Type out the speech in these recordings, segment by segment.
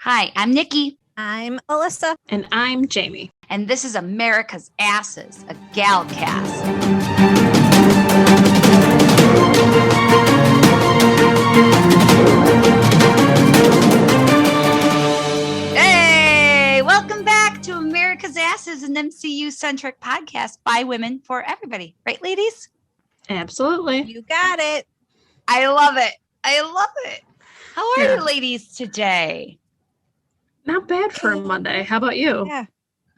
Hi, I'm Nikki. I'm Alyssa. And I'm Jamie. And this is America's Asses, a Galcast. Hey, welcome back to America's Asses, an MCU-centric podcast by women for everybody. Right, ladies? Absolutely. You got it. I love it. How are you ladies today? Not bad for a Monday. How about you? Yeah.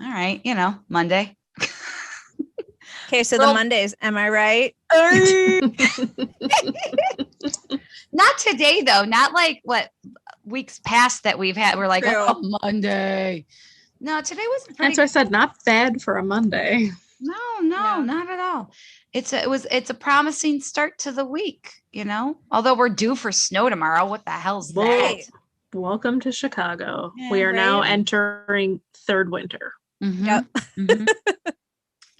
All right, Monday. Okay, so the Mondays, am I right? Not today, though. Not like what weeks past that we've had. We're like, oh, Monday. No, today wasn't pretty. That's why I said not bad for a Monday. No, not at all. It's a promising start to the week, Although we're due for snow tomorrow. What the hell's that? Welcome to Chicago. Yeah, we are now entering third winter. Mm-hmm. Yep. Mm-hmm.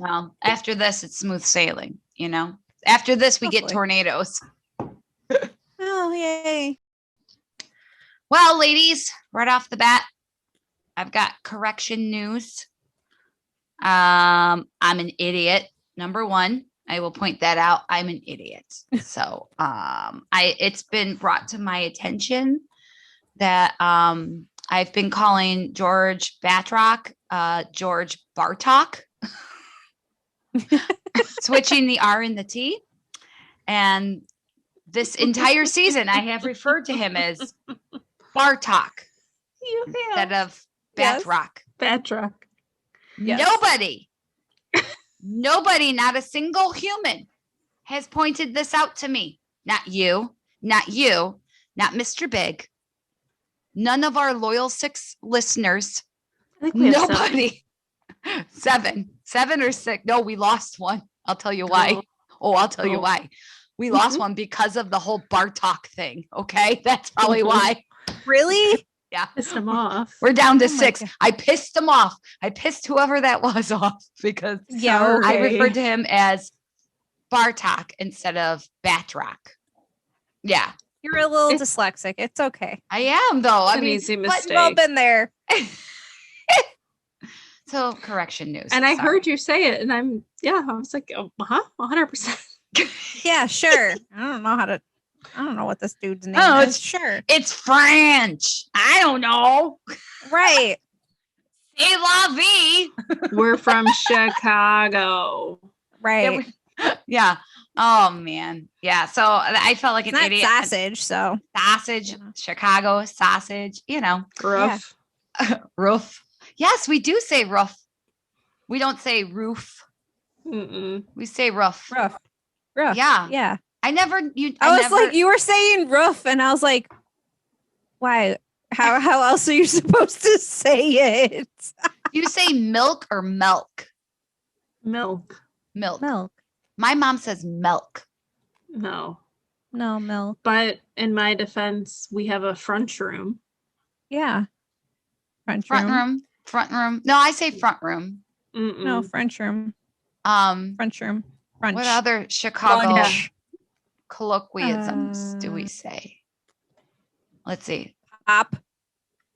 Well, after this, it's smooth sailing, After this, we get tornadoes. Oh, yay. Well, ladies, right off the bat, I've got correction news. I'm an idiot. Number one, I will point that out. I'm an idiot. So it's been brought to my attention that I've been calling George Batroc George Bartok, switching the R and the T. And this entire season, I have referred to him as Bartok instead of Batroc. Batroc. Yes. Nobody, not a single human has pointed this out to me. Not you, not Mr. Big. None of our loyal 6 listeners. I think we have Nobody. 7 or 6. No, we lost one. I'll tell you why. I'll tell you why. We lost one because of the whole Bartok thing. Okay. That's probably why. Really? Yeah. Pissed him off. We're down to 6. I pissed him off. I pissed whoever that was off because I referred to him as Bartok instead of Batroc. Yeah. You're a little dyslexic. It's okay. I am, though. It's an easy mistake. We've all been there. So, correction news. And I heard you say it, and I was like, 100%. Yeah, sure. I don't know what this dude's name is. It's French. I don't know. Right. C'est la vie. We're from Chicago. Right. Yeah. Oh, man. Yeah. So I felt like an idiot. Sausage. So sausage, Chicago sausage, Roof. Yeah. Roof. Yes, we do say roof. We don't say roof. Mm-mm. We say roof. Roof. Yeah. Yeah. I was like, you were saying roof, and I was like, why? How else are you supposed to say it? You say milk or milk? Milk. My mom says milk. No, milk. But in my defense, we have a front room. Yeah. Front room. No, I say front room. Mm-mm. No, French room. French room. What other Chicago colloquialisms do we say? Let's see. Pop.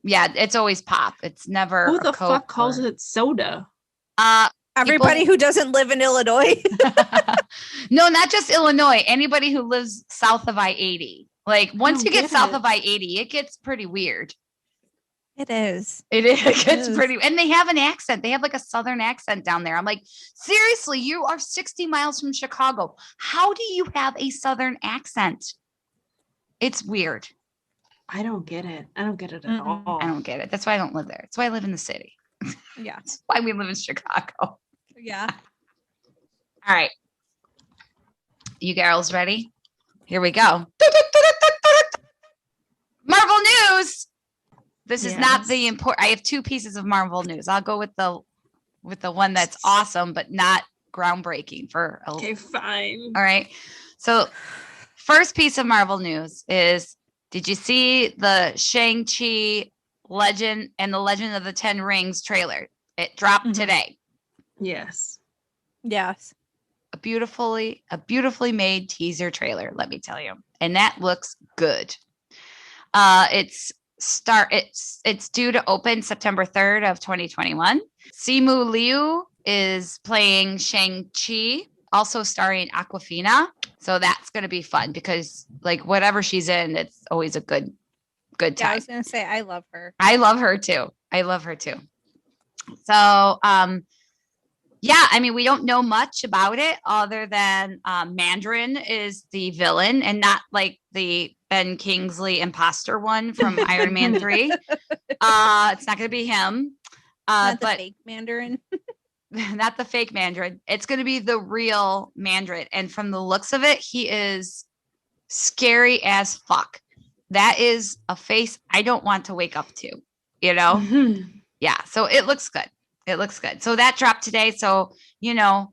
Yeah, it's always pop. It's never. Who the fuck calls it soda? Everybody who doesn't live in Illinois. No, not just Illinois. Anybody who lives south of I-80. Like once you get south of I-80, it gets pretty weird. It is. It gets pretty, and they have an accent. They have like a Southern accent down there. I'm like, seriously, you are 60 miles from Chicago. How do you have a Southern accent? It's weird. I don't get it. I don't get it at all. I don't get it. That's why I don't live there. That's why I live in the city. Yeah. That's why we live in Chicago. Yeah. All right. You girls ready? Here we go. Marvel news. This is not the important. I have 2 pieces of Marvel news. I'll go with the one that's awesome, but not groundbreaking for. Okay, fine. All right. So, first piece of Marvel news is: did you see the Shang-Chi Legend and the Legend of the 10 Rings trailer? It dropped today. Yes. A beautifully made teaser trailer, let me tell you. And that looks good. It's it's due to open September 3rd of 2021. Simu Liu is playing Shang-Chi, also starring Aquafina. So that's going to be fun because like whatever she's in, it's always a good time. Yeah, I was going to say, I love her. I love her too. So, yeah, I mean, we don't know much about it other than Mandarin is the villain and not like the Ben Kingsley imposter one from Iron Man 3. It's not going to be him. Not the fake Mandarin. Not the fake Mandarin. It's going to be the real Mandarin. And from the looks of it, he is scary as fuck. That is a face I don't want to wake up to, you know? Mm-hmm. Yeah. So it looks good. So that dropped today. So, you know,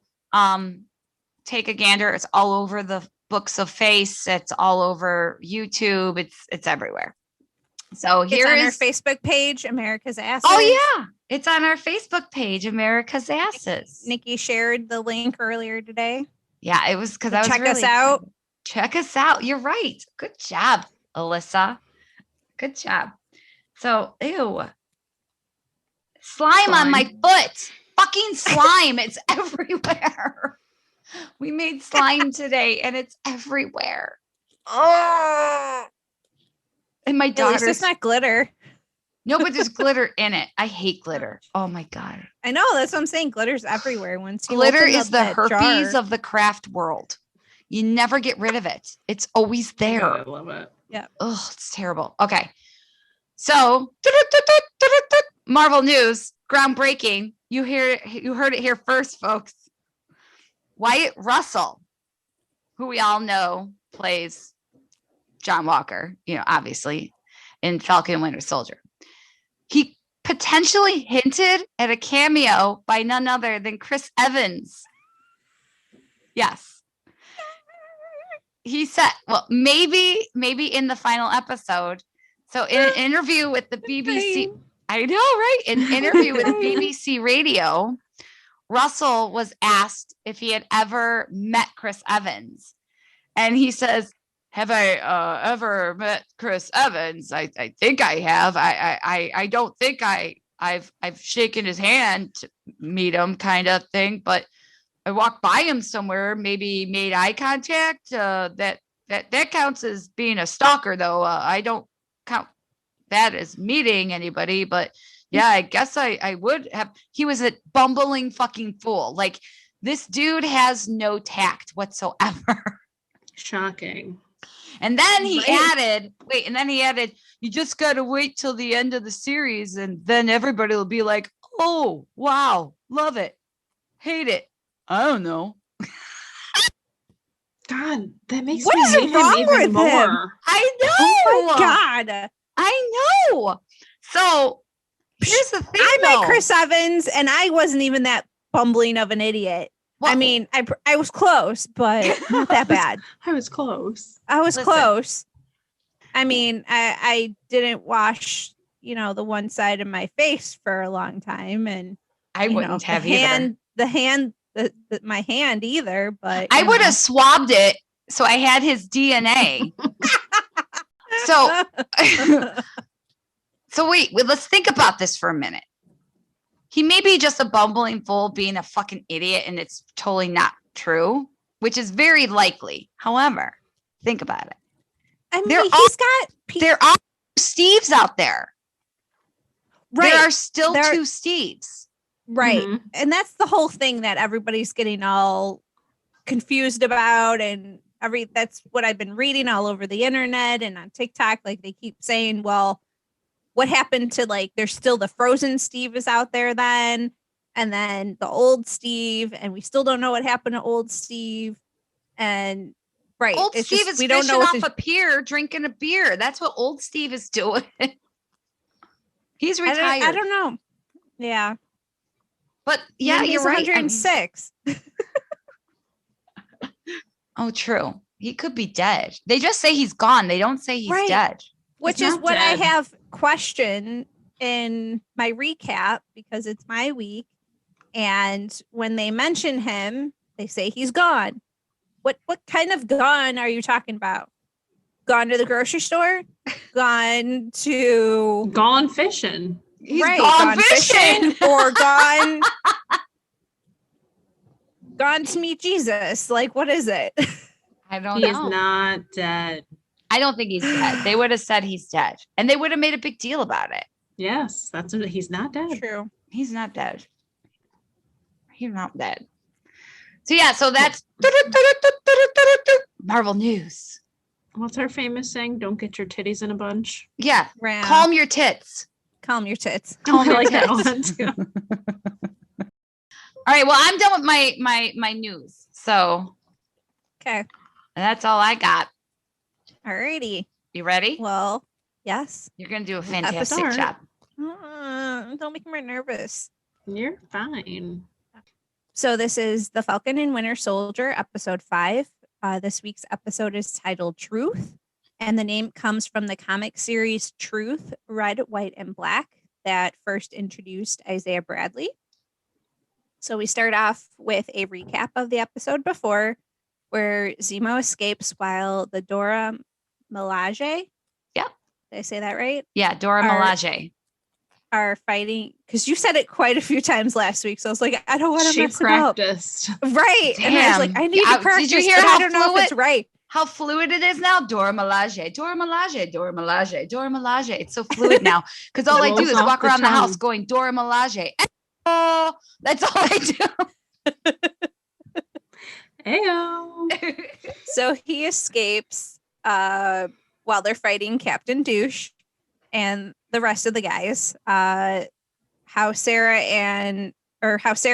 take a gander. It's all over the books of face. It's all over YouTube. It's everywhere. So here it's on is our Facebook page, America's Asses. Oh yeah. It's on our Facebook page, America's Asses. Nikki shared the link earlier today. Yeah, it was because I was check really us out. excited. Check us out. You're right. Good job, Alyssa. Good job. So, ew. Slime on my foot. Fucking slime. It's everywhere. We made slime today and it's everywhere. Oh. And my daughter's. At least it's not glitter. No, but there's glitter in it. I hate glitter. Oh my God. I know. That's what I'm saying. Glitter's everywhere. Once you glitter open is up the that herpes jar. of the craft world. You never get rid of it. It's always there. I love it. Yeah. Oh, it's terrible. Okay. So Marvel news, groundbreaking. You heard it here first, folks. Wyatt Russell, who we all know plays John Walker, you know, obviously in Falcon Winter Soldier. He potentially hinted at a cameo by none other than Chris Evans. Yes. He said, well, maybe in the final episode. So in an interview with the BBC, I know, right? In an interview with BBC Radio, Russell was asked if he had ever met Chris Evans. And he says, have I ever met Chris Evans? I think I have. I don't think I've shaken his hand to meet him kind of thing, but I walked by him somewhere, maybe made eye contact. That counts as being a stalker, though. I don't count that as meeting anybody, but yeah, I guess I would have. He was a bumbling fucking fool. Like, this dude has no tact whatsoever. Shocking. And then he added, you just got to wait till the end of the series and then everybody will be like, oh, wow, love it, hate it. I don't know. God, that makes what me is hate wrong him even with more. him? I know. Oh my God. I know. So here's the thing. I met Chris Evans and I wasn't even that bumbling of an idiot. Well, I mean, I was close, but not that bad. I was close. Close. I mean, I didn't wash, the one side of my face for a long time, and I wouldn't have either. My hand either, but I would have swabbed it so I had his DNA. So wait, let's think about this for a minute. He may be just a bumbling fool being a fucking idiot and it's totally not true, which is very likely. However, think about it. I mean, there are Steves out there. Right. There are still two Steves. Right. Mm-hmm. And that's the whole thing that everybody's getting all confused about. And that's what I've been reading all over the internet and on TikTok. Like, they keep saying, well, what happened to, like, there's still the frozen Steve is out there then, and then the old Steve, and we still don't know what happened to old Steve. And old Steve is fishing off a pier, drinking a beer. That's what old Steve is doing. He's retired. I don't know. Yeah. But yeah, maybe you're he's right. 106. Oh, true. He could be dead. They just say he's gone. They don't say he's dead. Which is what I have questioned in my recap, because it's my week. And when they mention him, they say he's gone. What kind of gone are you talking about? gone to the grocery store, gone fishing. He's right, gone fishing. or gone to meet Jesus. Like, what is it? I don't He's know. not dead. I don't think he's dead. They would have said he's dead, and they would have made a big deal about it. Yes, that's what he's not dead. True. He's not dead. He's not dead. So yeah, so that's Marvel news. What's our famous saying? Don't get your titties in a bunch. Yeah, Ram. calm your tits. Calm your tits. Calm I your like that tits. one too. All right, well, I'm done with my news. So Okay. that's all I got. Alrighty. You ready? Well, yes. You're gonna do a fantastic Episode. job. Don't make me nervous. You're fine. So this is the Falcon and Winter Soldier, episode 5. This week's episode is titled Truth, and the name comes from the comic series Truth, Red, White, and Black that first introduced Isaiah Bradley. So we start off with a recap of the episode before, where Zemo escapes while the Dora Milaje. Yep. Did I say that right? Yeah, Dora Are- Milaje. Are fighting, because you said it quite a few times last week. So I was like, I don't want to She mess it up. practiced. Right. And I was like, Damn. I need Yeah, to practice, did you hear but how I don't know if fluid- it's right. How fluid it is now? Dora Milaje, Dora Milaje, Dora Milaje, Dora Milaje. It's so fluid now because all I do Rolls is off walk the around the house tongue. going Dora Milaje. Oh, that's all I do. Ayo. So he escapes while they're fighting Captain Douche and the rest of the guys. How Sarah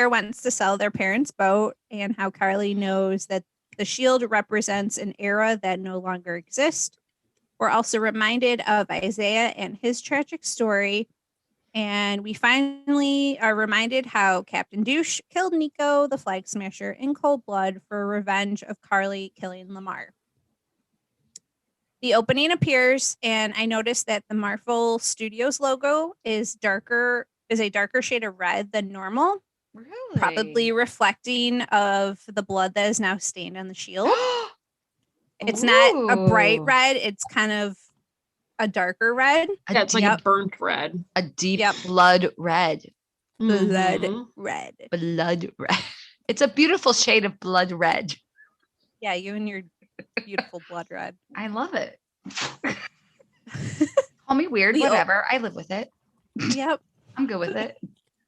wants to sell their parents' boat, and how Carly knows that the shield represents an era that no longer exists. We're also reminded of Isaiah and his tragic story. And we finally are reminded how Captain Douche killed Nico, the flag smasher, in cold blood for revenge of Carly killing Lamar. The opening appears, and I noticed that the Marvel Studios logo is a darker shade of red than normal, Really? probably reflecting of the blood that is now stained on the shield. It's not a bright Ooh. red, it's kind of a darker red. Yeah, it's like Yep. a burnt red. A deep Yep. blood red. Blood Mhm. red. Blood red. It's a beautiful shade of blood red. Yeah, you and your beautiful blood red. I love it. Call me weird, The o- whatever. I live with it. Yep. I'm good with it.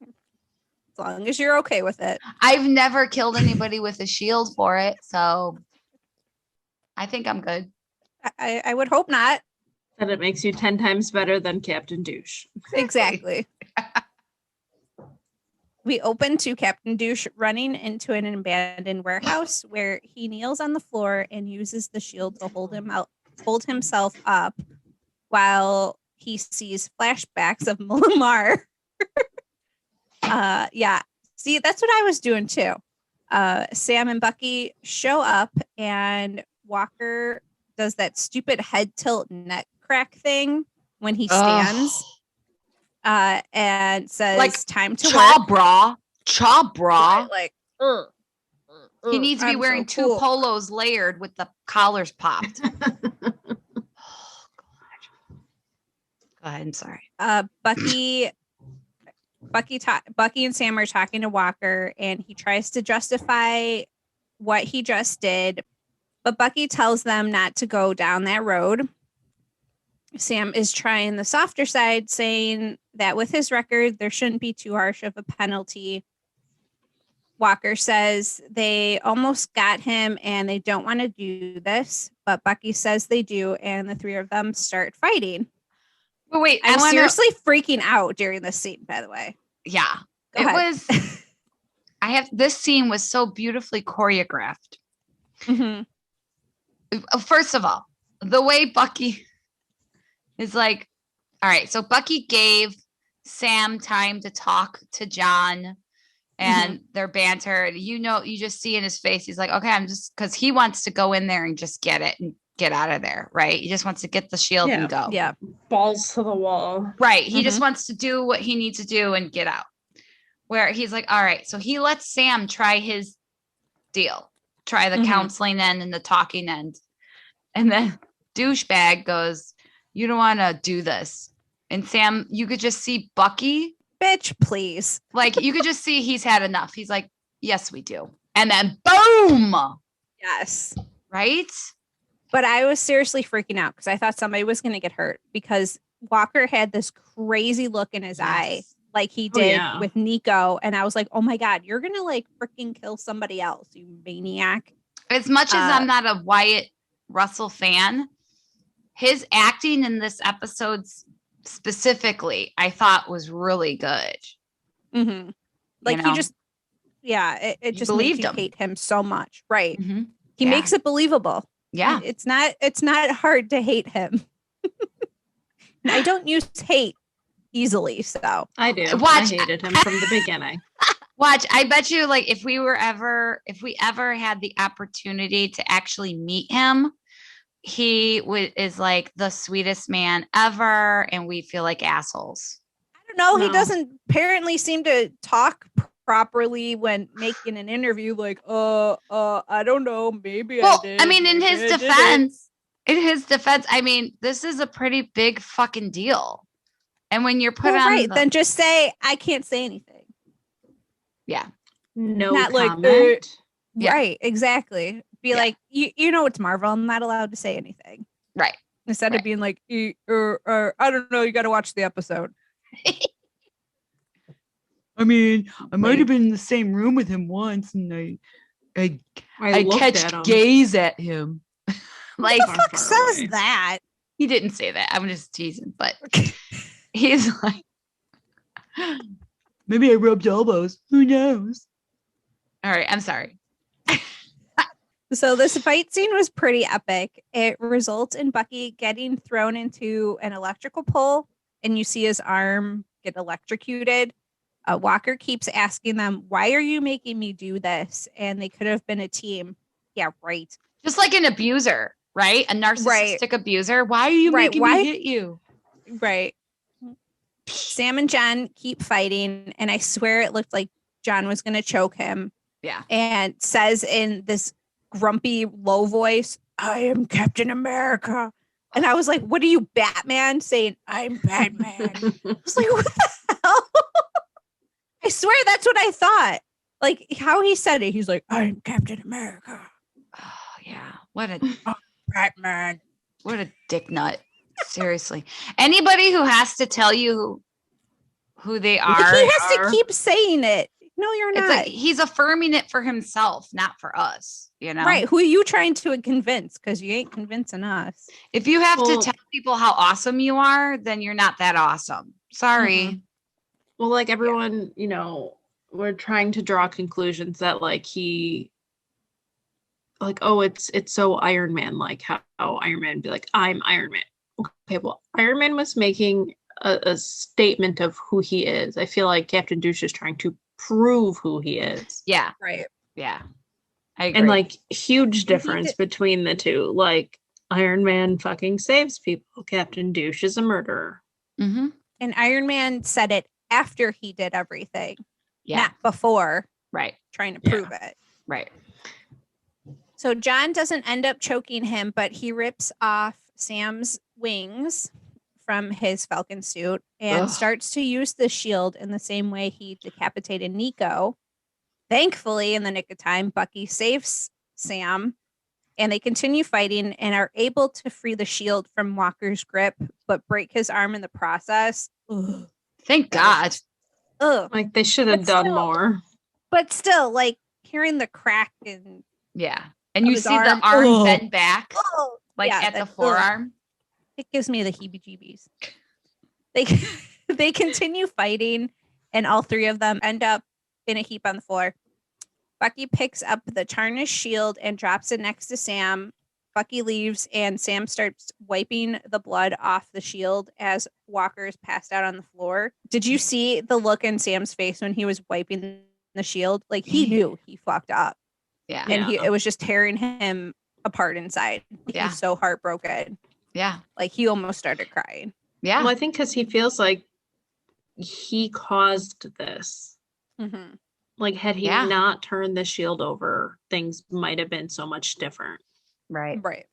As long as you're okay with it. I've never killed anybody with a shield for it, so I think I'm good. I would hope not. That it makes you 10 times better than Captain Douche. Exactly. We open to Captain Douche running into an abandoned warehouse where he kneels on the floor and uses the shield to hold himself up while he sees flashbacks of Lamar. Yeah. See, that's what I was doing too. Sam and Bucky show up, and Walker does that stupid head tilt neck crack thing when he stands. And says, Like, time to Cha work. bra. Cha bra. Like, He needs to be I'm wearing so two cool. polos layered with the collars popped. Oh, God. Go ahead. I'm sorry. Bucky and Sam are talking to Walker, and he tries to justify what he just did, but Bucky tells them not to go down that road. Sam is trying the softer side, saying that with his record, there shouldn't be too harsh of a penalty. Walker says they almost got him and they don't want to do this, but Bucky says they do, and the three of them start fighting. But wait, I'm I want to. seriously freaking out during this scene, by the way. Yeah, Go it ahead. was. This scene was so beautifully choreographed. Mhm. First of all, the way Bucky is like, all right, so Bucky gave Sam time to talk to John and their banter. And you just see in his face, he's like, okay, I'm just, because he wants to go in there and just get it and get out of there, right? He just wants to get the shield and go. Yeah. Balls to the wall. Right. He just wants to do what he needs to do and get out. Where he's like, all right, so he lets Sam try his deal, try the counseling end and the talking end. And then douchebag goes, you don't want to do this. And Sam, you could just see Bucky. Bitch, please. Like, you could just see he's had enough. He's like, yes, we do. And then boom. Yes. Right? But I was seriously freaking out because I thought somebody was going to get hurt because Walker had this crazy look in his eye like he did with Nico. And I was like, oh my God, you're going to like freaking kill somebody else, you maniac. As much as I'm not a Wyatt Russell fan, his acting in this episode specifically, I thought was really good. Mm-hmm. Like you just, it just makes you hate him so much. Right. Mm-hmm. He makes it believable. Yeah. It's not hard to hate him. I don't use hate easily, so I do. I hated him from the beginning. Watch, I bet you like if we ever had the opportunity to actually meet him, he is like the sweetest man ever, and we feel like assholes. I don't know. No. He doesn't apparently seem to talk properly when making an interview. Like, I don't know. Maybe I did. I mean, in his defense, I mean, this is a pretty big fucking deal. And when you're put on, then just say I can't say anything. Yeah. No not comment. Like, right. Exactly. Be like, you know, it's Marvel. I'm not allowed to say anything. Right. Instead of being like, or I don't know. You got to watch the episode. I mean, I might have been in the same room with him once, and I catched gaze at him. Like, who the fuck says that? He didn't say that. I'm just teasing, but he's like, maybe I rubbed elbows. Who knows? All right, I'm sorry. So this fight scene was pretty epic. It results in Bucky getting thrown into an electrical pole, and you see his arm get electrocuted. Walker keeps asking them, why are you making me do this? And they could have been a team. Yeah, right. Just like an abuser, right? A narcissistic abuser. Why are you making me hit you? Right. Sam and John keep fighting, and I swear it looked like John was going to choke him. Yeah. And says in this grumpy, low voice, I am Captain America. And I was like, what are you, Batman? Saying, I'm Batman. I was like, what the hell? I swear that's what I thought. Like how he said it. He's like, I'm Captain America. Oh, yeah. What a Batman. What a dick nut. Seriously. Anybody who has to tell you who they are. He has to keep saying it. No, you're not. It's like he's affirming it for himself, not for us. You know? Right. Who are you trying to convince? Because you ain't convincing us. If you have to tell people how awesome you are, then you're not that awesome. Sorry. Mm-hmm. Well, like everyone, you know, we're trying to draw conclusions that like he like, oh, it's so Iron Man, like how Iron Man would be like, I'm Iron Man. Okay, well, Iron Man was making a statement of who he is. I feel like Captain Douche is trying to prove who he is. Yeah. Right. Yeah. I agree. And like huge difference between the two. Like Iron Man fucking saves people. Captain Douche is a murderer. Mm-hmm. And Iron Man said it after he did everything. Yeah. Not before. Right. Trying to prove it. Right. So John doesn't end up choking him, but he rips off Sam's wings from his Falcon suit and starts to use the shield in the same way he decapitated Nico. Thankfully, in the nick of time, Bucky saves Sam, and they continue fighting and are able to free the shield from Walker's grip, but break his arm in the process. Ugh. Thank God. Ugh. Like they should have done more. But still, like hearing the crack and and you see the arm bend back, at the forearm. It gives me the heebie-jeebies. They continue fighting, and all three of them end up in a heap on the floor. Bucky picks up the tarnished shield and drops it next to Sam. Bucky leaves, and Sam starts wiping the blood off the shield as Walker is passed out on the floor. Did you see the look in Sam's face when he was wiping the shield? Like he knew he fucked up. Yeah. And it was just tearing him apart inside. He was so heartbroken. Yeah. Like he almost started crying. Yeah. Well, I think because he feels like he caused this. Mm-hmm. Like had he not turned the shield over, things might have been so much different. Right. Right.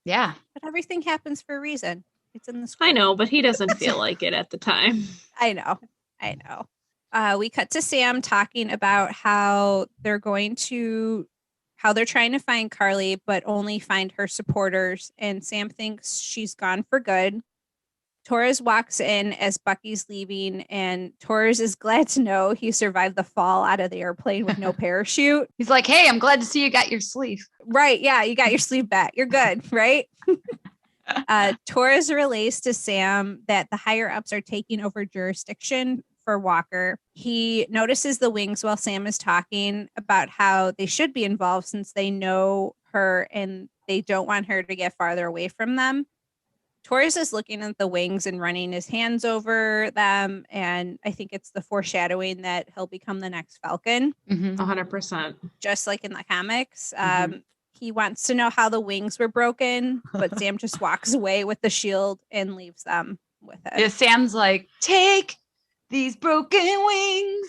Yeah. But everything happens for a reason. It's in the script. I know, but he doesn't feel like it at the time. I know. We cut to Sam talking about how they're trying to find Carly, but only find her supporters. And Sam thinks she's gone for good. Torres walks in as Bucky's leaving, and Torres is glad to know he survived the fall out of the airplane with no parachute. He's like, hey, I'm glad to see you got your sleeve. Right. Yeah. You got your sleeve back. You're good. Right. Torres relays to Sam that the higher ups are taking over jurisdiction for Walker. He notices the wings while Sam is talking about how they should be involved since they know her and they don't want her to get farther away from them. Torres is looking at the wings and running his hands over them. And I think it's the foreshadowing that he'll become the next Falcon. 100%. Just like in the comics. He wants to know how the wings were broken, but Sam just walks away with the shield and leaves them with it. Yeah, Sam's like, take these broken wings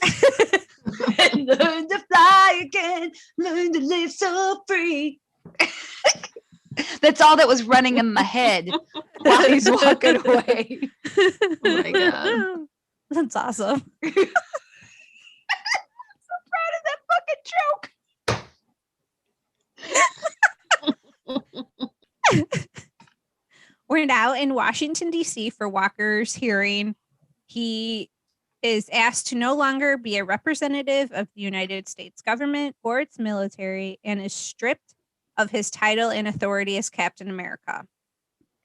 and learn to fly again, learn to live so free. That's all that was running in my head while he's walking away. Oh my God. That's awesome. So proud of that fucking joke. We're now in Washington, D.C. for Walker's hearing. He is asked to no longer be a representative of the United States government or its military and is stripped of his title and authority as Captain America.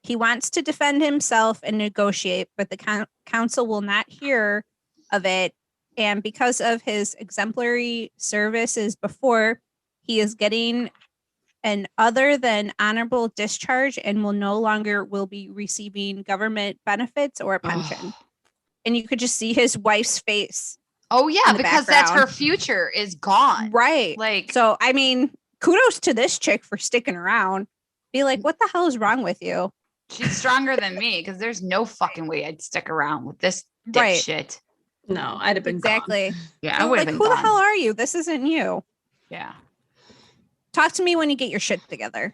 He wants to defend himself and negotiate, but the council will not hear of it. And because of his exemplary services before, he is getting an other than honorable discharge and will be receiving government benefits or a pension. And you could just see his wife's face. Oh yeah, because that's her background. future is gone. Right. Like, So, I mean, kudos to this chick for sticking around. Be like, what the hell is wrong with you? she's stronger than me because there's no fucking way I'd stick around with this Right. dipshit. No, I'd have been Exactly. Yeah, I So, would like, have who been the gone. hell are you? This isn't you. Yeah. Talk to me when you get your shit together.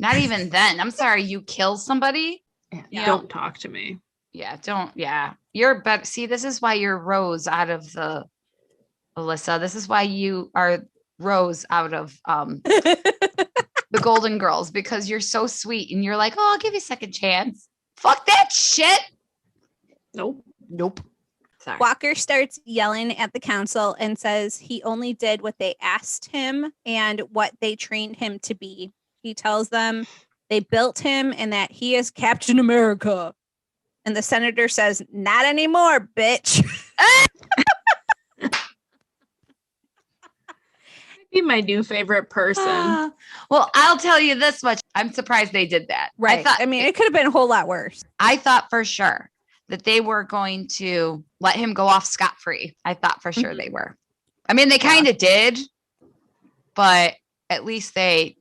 Not even then. I'm sorry, you kill somebody? gone. Yeah. Don't talk to me. Yeah, don't. Yeah. You're better. See, this is why you're Rose out of the Alyssa. This is why you are Rose out of the Golden Girls, because you're so sweet and you're like, oh, I'll give you a second chance. Fuck that shit. Nope. Nope. Sorry. Walker starts yelling at the council and says he only did what they asked him and what they trained him to be. He tells them they built him and that he is Captain America. And the senator says, not anymore, bitch. Be my new favorite person. Well, I'll tell you this much. I'm surprised they did that. Right. I mean, it could have been a whole lot worse. I thought for sure that they were going to let him go off scot-free. I thought for sure they were. I mean, they kind of did, but at least they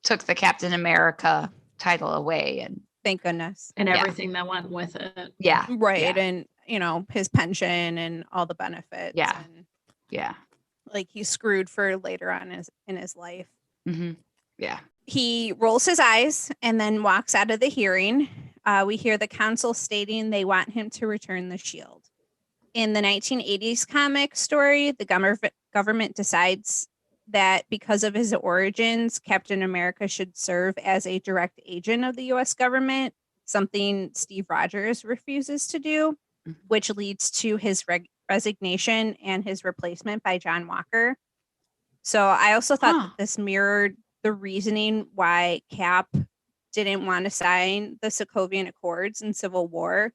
took the Captain America title away. And Thank goodness. And Yeah. everything that went with it. yeah, Right. Yeah. And, you know, his pension and all the benefits. Yeah. And, yeah. like, he's screwed for later on in his life. Mm-hmm. Yeah. He rolls his eyes and then walks out of the hearing. We hear the council stating they want him to return the shield. In the 1980s comic story, the government decides that because of his origins, Captain America should serve as a direct agent of the U.S. government, something Steve Rogers refuses to do, which leads to his resignation and his replacement by John Walker. So I also thought that this mirrored the reasoning why Cap didn't want to sign the Sokovian Accords in Civil War,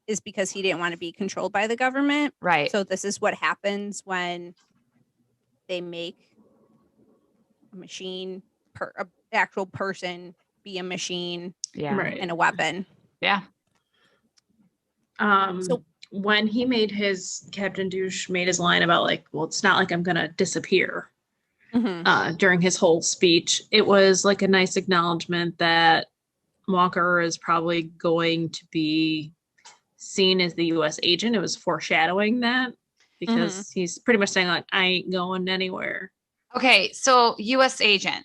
is because he didn't want to be controlled by the government. Right. So this is what happens when they make a machine, an actual person be a machine Yeah. Right. and a weapon. Yeah. So- When he made his Captain Douche made his line about like, well, it's not like I'm gonna disappear during his whole speech, it was like a nice acknowledgement that Walker is probably going to be seen as the US agent. It was foreshadowing that because he's pretty much saying like, I ain't going anywhere. Okay. So U.S. agent.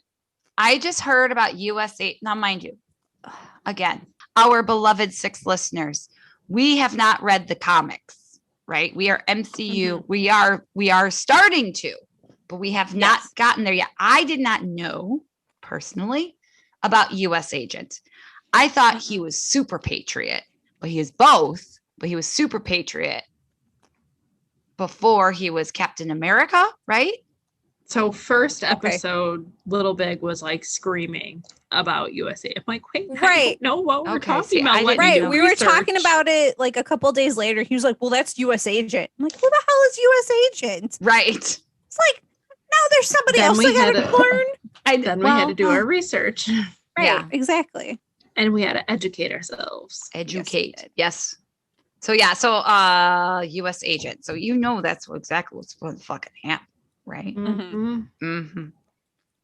I just heard about USA. Now, mind you, again, our beloved 6 listeners, we have not read the comics, right? We are MCU. We are starting to, but we have not gotten there yet. I did not know personally about US Agent. I thought he was super patriot, but he is both, but he was super patriot before he was Captain America, right? So first episode, Little Big was like screaming about USA. I'm like, wait, I don't know what we're talking about. Right. We were talking about it like a couple days later. He was like, well, that's US Agent. I'm like, who the hell is US Agent? Right. It's like, now there's somebody else I gotta learn. Then we had to do our research. Right. Yeah. Exactly. And we had to educate ourselves. Educate. Yes. So US Agent. So that's exactly what's going to fucking happen. Right.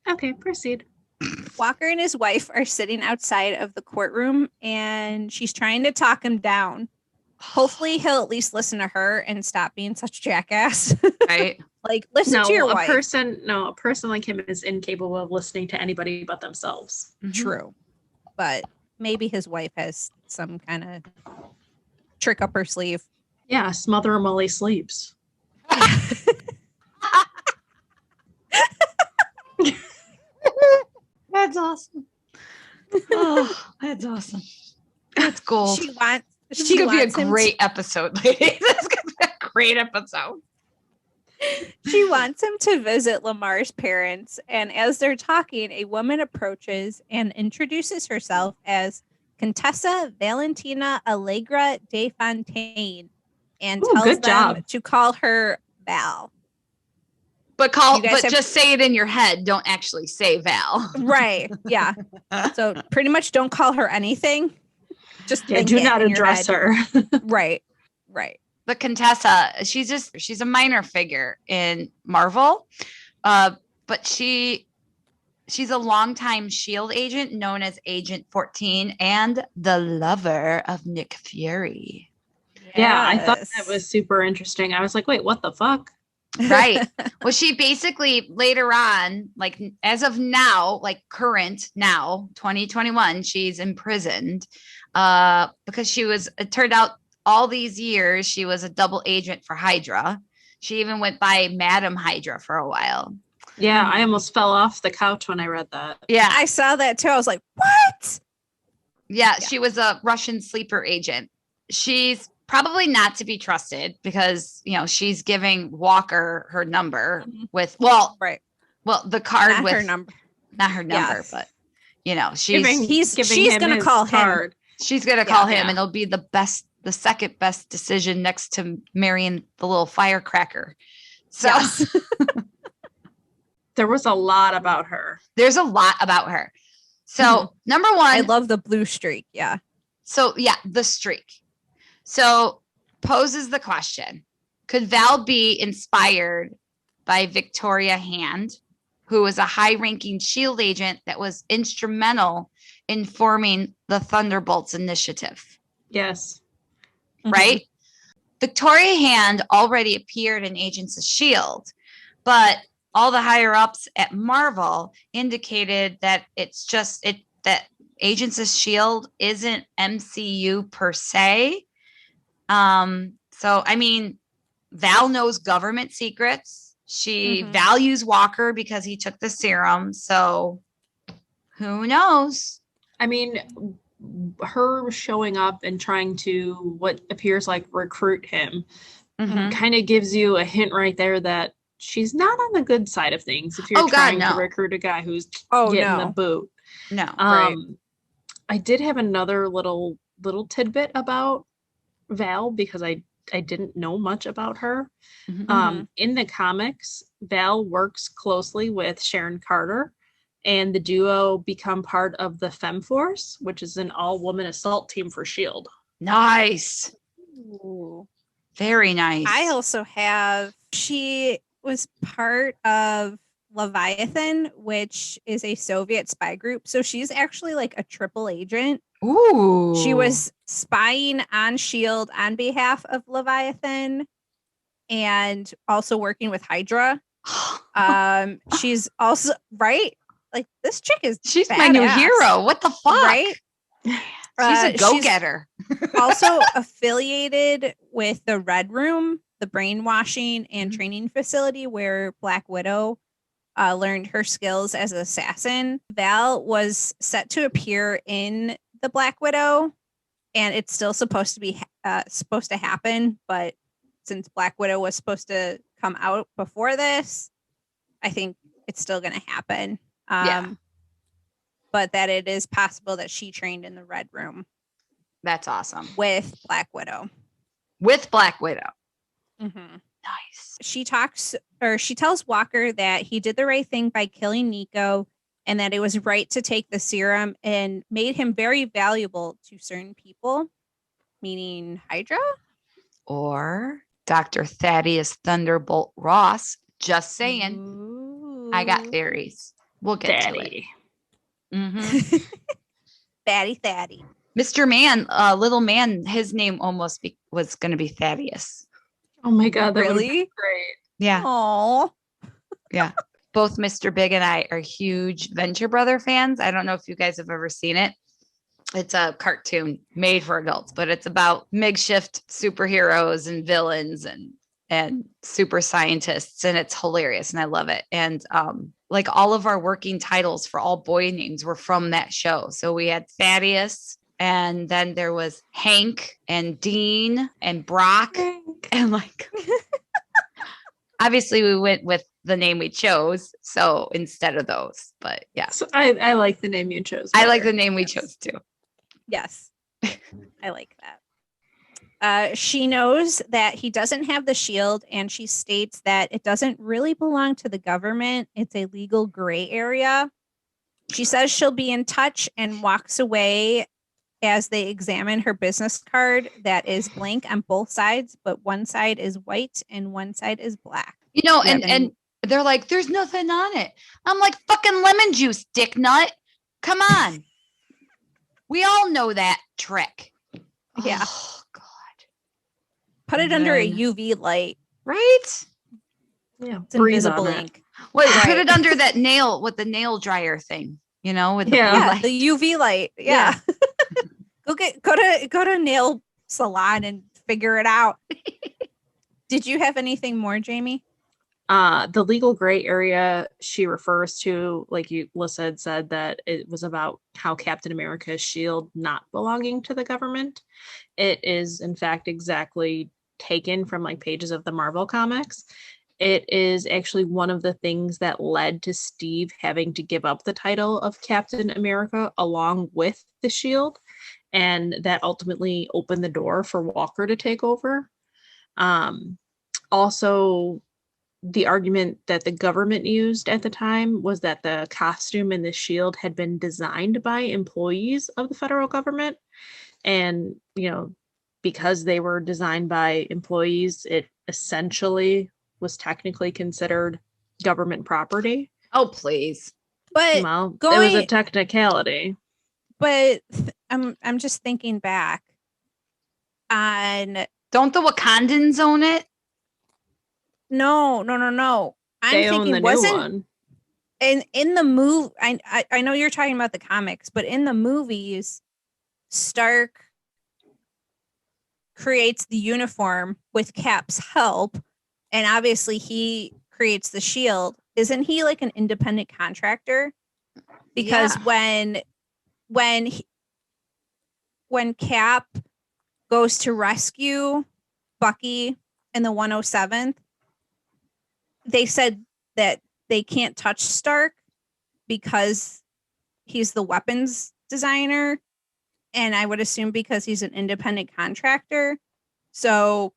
Okay, proceed. Walker and his wife are sitting outside of the courtroom and she's trying to talk him down. Hopefully he'll at least listen to her and stop being such a jackass. Right. Like, listen to your wife. A person like him is incapable of listening to anybody but themselves. True. But maybe his wife has some kind of trick up her sleeve. Yeah, smother him while he sleeps. That's awesome. Oh, that's awesome. That's gold. This is going to be a great episode, ladies. This is going to be a great episode. She wants him to visit Lamar's parents, and as they're talking, a woman approaches and introduces herself as Contessa Valentina Allegra de Fontaine and tells them to call her Val. But just say it in your head. Don't actually say Val. Right. Yeah. So pretty much don't call her anything. Just do not address her. Right. Right. But Contessa, she's a minor figure in Marvel. But she's a longtime SHIELD agent known as Agent 14 and the lover of Nick Fury. Yes. Yeah, I thought that was super interesting. I was like, wait, what the fuck? Right. Well, she basically later on, like as of now, like current now, 2021, she's imprisoned because it turned out all these years she was a double agent for Hydra. She even went by Madam Hydra for a while. Yeah, I almost fell off the couch when I read that. Yeah, I saw that too. I was like, what? Yeah, she was a Russian sleeper agent. She's probably not to be trusted because, she's giving Walker her number with, the card not with her number. Not her number, but, she's going to call him. She's going to call him and it'll be the second best decision next to marrying the little firecracker. So there was a lot about her. There's a lot about her. So number one, I love the blue streak. Yeah. So the streak. So poses the question, could Val be inspired by Victoria Hand, who was a high-ranking SHIELD agent that was instrumental in forming the Thunderbolts initiative? Yes. Right? Victoria Hand already appeared in Agents of SHIELD, but all the higher-ups at Marvel indicated that that Agents of SHIELD isn't MCU per se. So, I mean, Val knows government secrets. She values Walker because he took the serum. So who knows? I mean, her showing up and trying to what appears like recruit him kind of gives you a hint right there that she's not on the good side of things. If you're trying to recruit a guy who's getting the boot. No. Right. I did have another little tidbit about Val because I didn't know much about her. In the comics, Val works closely with Sharon Carter, and the duo become part of the FemForce, which is an all-woman assault team for SHIELD. Nice. Ooh. Very nice. She was part of Leviathan, which is a Soviet spy group. So she's actually like a triple agent. Ooh. She was spying on SHIELD on behalf of Leviathan and also working with Hydra. She's also like this chick is She's my new badass, hero. What the fuck? right? She's a go-getter. Also affiliated with the Red Room, the brainwashing and Mhm. training facility where Black Widow learned her skills as an assassin. Val was set to appear in the Black Widow, and it's still supposed to happen. But since Black Widow was supposed to come out before this, I think it's still going to happen. Yeah. But that it is possible that she trained in the Red Room That's awesome. with Black Widow. With Black Widow. Mm-hmm. Nice. She tells Walker that he did the right thing by killing Nico and that it was right to take the serum and made him very valuable to certain people, meaning Hydra. Or Dr. Thaddeus Thunderbolt Ross. Just saying. Ooh. I got theories. We'll get to it. Daddy. Mm-hmm. Fatty Thaddy. Mr. Man, little man, his name almost was going to be Thaddeus. Oh my God, that would Really? be great. Yeah. Oh. Yeah. Both Mr. Big and I are huge Venture Brother fans. I don't know if you guys have ever seen it. It's a cartoon made for adults, but it's about makeshift superheroes and villains and super scientists, and it's hilarious and I love it. And like all of our working titles for all boy names were from that show. So we had Thaddeus, and then there was Hank and Dean and Brock, and like obviously we went with the name we chose, so instead of those. But yeah, So I like the name you chose. I like the better. name we Yes. chose too. Yes. I like that. She knows that he doesn't have the shield, and she states that it doesn't really belong to the government. It's a legal gray area. She says she'll be in touch and walks away as they examine her business card that is blank on both sides, but one side is white and one side is black. You know, You have and they're like, there's nothing on it. I'm like, fucking lemon juice, dick nut. Come on. We all know that trick. Yeah. Oh, God. Put it And under a then- UV light. Right? Yeah, It's breathe invisible on it. ink. What, put Right. it under that nail with the nail dryer thing, you know, with the Yeah. blue Yeah, light. the UV light. Yeah. go to nail salon and figure it out. Did you have anything more, Jamie? The legal gray area she refers to, like Alyssa had said, that it was about how Captain America's shield not belonging to the government. It is, in fact, exactly taken from like pages of the Marvel comics. It is actually one of the things that led to Steve having to give up the title of Captain America along with the shield, and that ultimately opened the door for Walker to take over. Also, the argument that the government used at the time was that the costume and the shield had been designed by employees of the federal government. And, you know, because they were designed by employees, it essentially was technically considered government property. Oh, please. But Well, it was a going- technicality. I'm just thinking back on Don't the Wakandans own it? no. I'm They own thinking the new wasn't one. in the movie. I know you're talking about the comics, but in the movies, Stark creates the uniform with Cap's help, and obviously he creates the shield. Isn't he like an independent contractor? Because Yeah. when Cap goes to rescue Bucky in the 107th, they said that they can't touch Stark because he's the weapons designer. And I would assume because he's an independent contractor. So,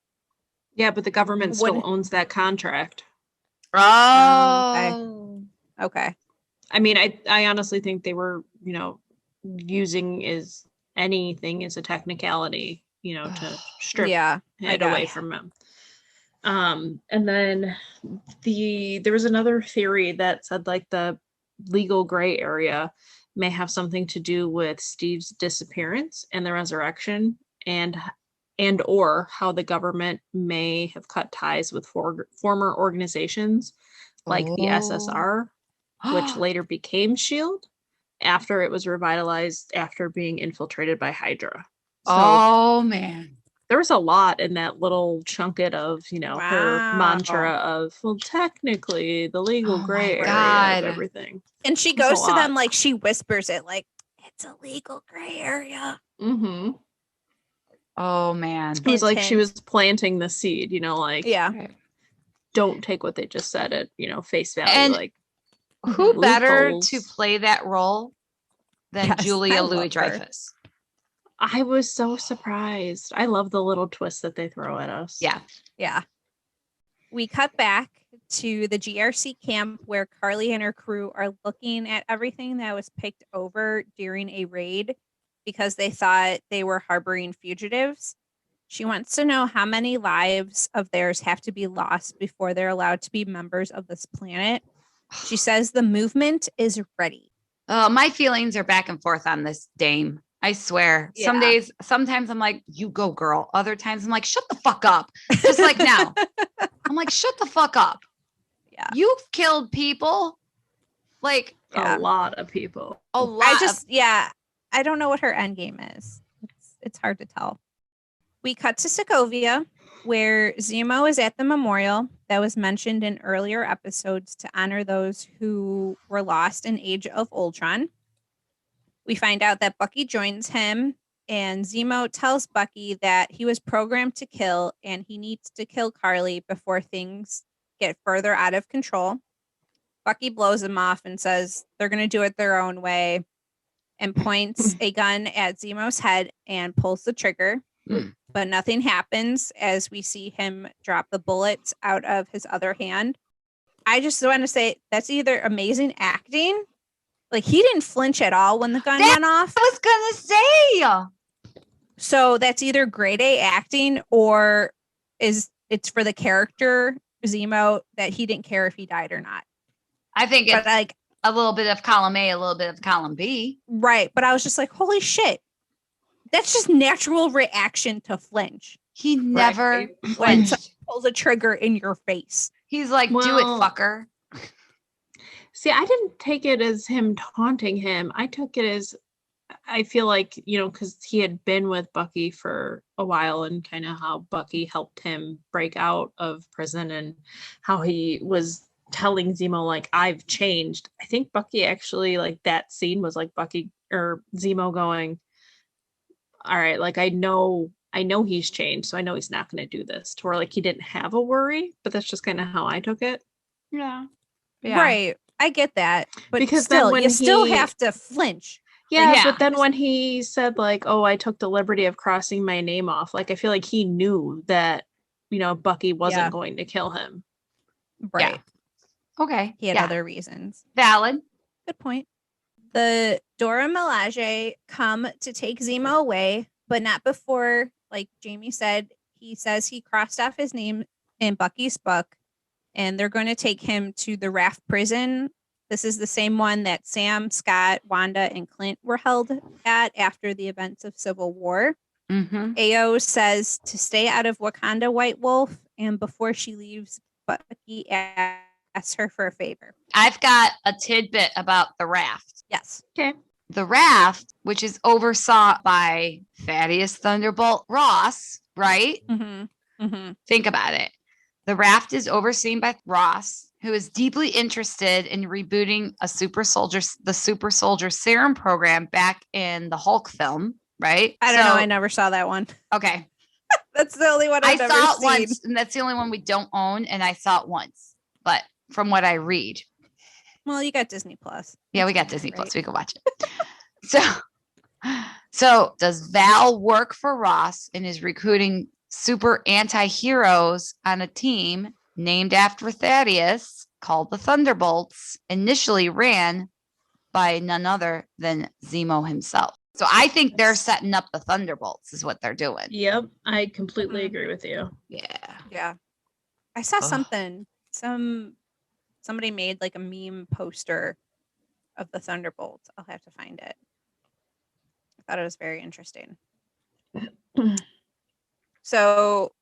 Yeah, but the government still Would- owns that contract. Oh. okay. I mean, I honestly think they were, you know, using is anything as a technicality, you know, to strip Yeah. it got away it. from him. And then there was another theory that said like the legal gray area may have something to do with Steve's disappearance and the resurrection, and or how the government may have cut ties with former organizations like the Oh. SSR which later became Shield after it was revitalized after being infiltrated by Hydra. So Oh man. there was a lot in that little chunket of, her mantra of, well, technically the legal Oh my gray area God. of everything. And she That's a goes to them lot. like she whispers it like, it's a legal gray area. Mm-hmm. Oh man. It was like she Intense. was planting the seed, like, Yeah. don't take what they just said at, face value. And like, who better loopholes. to play that role than Yes, Julia I love her. Louis-Dreyfus? I was so surprised. I love the little twists that they throw at us. Yeah. Yeah. We cut back to the GRC camp where Carly and her crew are looking at everything that was picked over during a raid because they thought they were harboring fugitives. She wants to know how many lives of theirs have to be lost before they're allowed to be members of this planet. She says the movement is ready. My feelings are back and forth on this dame. I swear. Some Yeah. days, sometimes I'm like, you go, girl. Other times I'm like, shut the fuck up. Just like now. I'm like, shut the fuck up. Yeah. You've killed people. Like Yeah. A lot of people. a lot. I don't know what her end game is. It's hard to tell. We cut to Sokovia, where Zemo is at the memorial that was mentioned in earlier episodes to honor those who were lost in Age of Ultron. We find out that Bucky joins him, and Zemo tells Bucky that he was programmed to kill and he needs to kill Carly before things get further out of control. Bucky blows him off and says they're going to do it their own way and points a gun at Zemo's head and pulls the trigger. But nothing happens as we see him drop the bullets out of his other hand. I just want to say that's either amazing acting. Like, he didn't flinch at all when the gun went off. I was gonna say. So that's either grade A acting or it's for the character Zemo that he didn't care if he died or not. I think it's But like a little bit of column A, a little bit of column B. right, but I was just like, holy shit. That's just natural reaction to flinch. He never When flinched. someone pulls a trigger in your face. He's like, do it, fucker. See, I didn't take it as him taunting him. I took it as, I feel like, because he had been with Bucky for a while and kind of how Bucky helped him break out of prison and how he was telling Zemo, like, I've changed. I think Bucky actually, like, that scene was like Bucky or Zemo going, all right, like, I know he's changed, so I know he's not going to do this, to where, like, he didn't have a worry, but that's just kind of how I took it. Yeah. Right. I get that. But Because still, then when you still he- have to flinch. Yeah, Yeah. but then when he said, like, oh, I took the liberty of crossing my name off, like, I feel like he knew that, Bucky wasn't Yeah. going to kill him. Right. Okay. He had yeah. other reasons. Valid. Good point. The Dora Milaje come to take Zemo away, but not before, like Jamie said, he says he crossed off his name in Bucky's book, and they're going to take him to the Raft prison. This is the same one that Sam, Scott, Wanda, and Clint were held at after the events of Civil War. Mm-hmm. AO says to stay out of Wakanda, White Wolf, and before she leaves, Bucky asks her for a favor. I've got a tidbit about the raft. Yes. Okay. The raft, which is oversaw by Thaddeus Thunderbolt Ross, right? Mm-hmm. Mm-hmm. Think about it. The raft is overseen by Ross, who is deeply interested in rebooting the super soldier serum program back in the Hulk film, right? I don't know. I never saw that one. Okay. That's the only one I I've never saw it seen. once, and that's the only one we don't own, and I saw it once. But from what I read. Well, you got Disney Plus. Yeah, we got That's Disney right. Plus. We can watch it. So does Val work for Ross and is recruiting super anti-heroes on a team named after Thaddeus called the Thunderbolts, initially ran by none other than Zemo himself. So I think they're setting up the Thunderbolts is what they're doing. Yep, I completely Mhm. agree with you. Yeah. Yeah. I saw Ugh. something. Somebody made like a meme poster of the Thunderbolts. I'll have to find it. I thought it was very interesting. So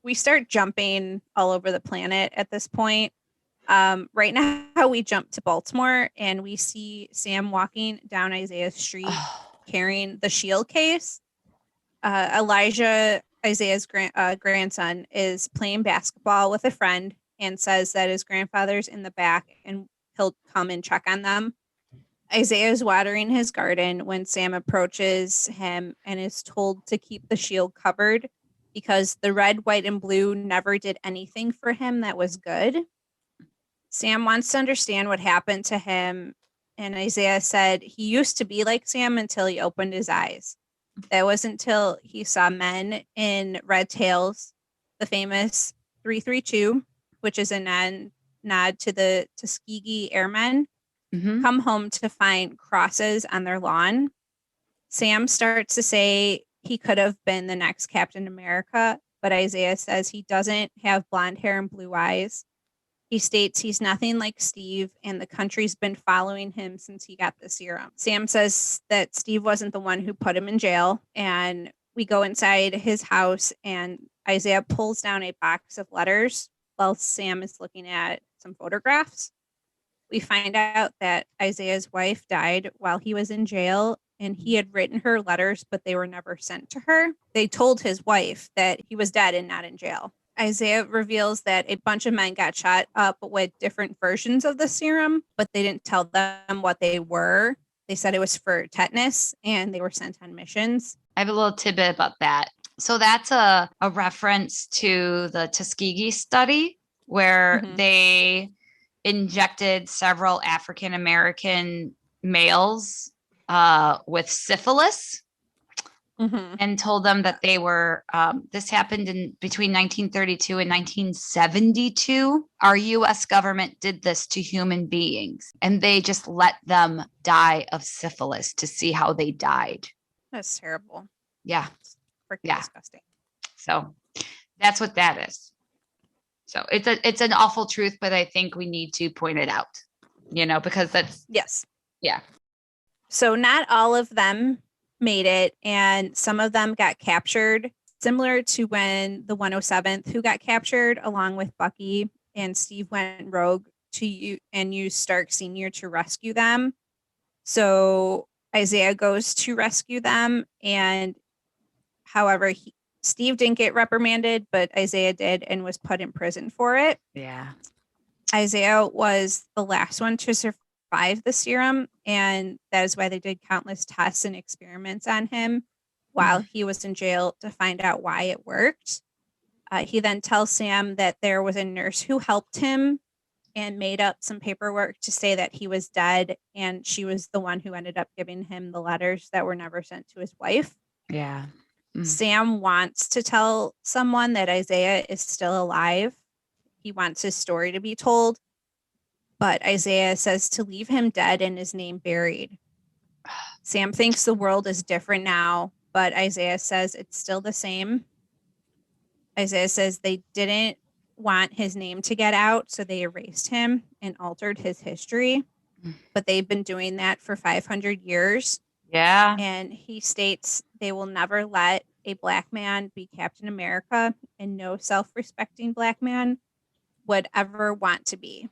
we start jumping all over the planet at this point. Right now, we jump to Baltimore and we see Sam walking down Isaiah's street carrying the shield case. Elijah, Isaiah's grandson, is playing basketball with a friend and says that his grandfather's in the back and he'll come and check on them. Isaiah is watering his garden when Sam approaches him and is told to keep the shield covered because the red, white, and blue never did anything for him that was good. Sam wants to understand what happened to him, and Isaiah said he used to be like Sam until he opened his eyes. That was until he saw men in red tails, the famous 332, which is a nod to the Tuskegee Airmen, come home to find crosses on their lawn. Sam starts to say he could have been the next Captain America, but Isaiah says he doesn't have blonde hair and blue eyes. He states he's nothing like Steve, and the country's been following him since he got the serum. Sam says that Steve wasn't the one who put him in jail, and we go inside his house, and Isaiah pulls down a box of letters while Sam is looking at some photographs. We find out that Isaiah's wife died while he was in jail, and he had written her letters, but they were never sent to her. They told his wife that he was dead and not in jail. Isaiah reveals that a bunch of men got shot up with different versions of the serum, but they didn't tell them what they were. They said it was for tetanus, and they were sent on missions. I have a little tidbit about that. So that's a reference to the Tuskegee study where they injected several African American males with syphilis. And told them that they were, this happened in between 1932 and 1972. Our US government did this to human beings, and they just let them die of syphilis to see how they died. That's terrible. Yeah. Freaking disgusting. So that's what that is. So it's an awful truth, but I think we need to point it out, because that's. Yes. Yeah. So not all of them made it, and some of them got captured, similar to when the 107th, who got captured along with Bucky, and Steve went rogue and used Stark Sr. to rescue them. So Isaiah goes to rescue them, and however, Steve didn't get reprimanded, but Isaiah did and was put in prison for it. Yeah. Isaiah was the last one to survive the serum, and that is why they did countless tests and experiments on him while he was in jail to find out why it worked. He then tells Sam that there was a nurse who helped him and made up some paperwork to say that he was dead, and she was the one who ended up giving him the letters that were never sent to his wife. Yeah. Sam wants to tell someone that Isaiah is still alive. He wants his story to be told. But Isaiah says to leave him dead and his name buried. Sam thinks the world is different now, but Isaiah says it's still the same. Isaiah says they didn't want his name to get out, so they erased him and altered his history. But they've been doing that for 500 years. Yeah. And he states they will never let a black man be Captain America, and no self-respecting black man would ever want to be.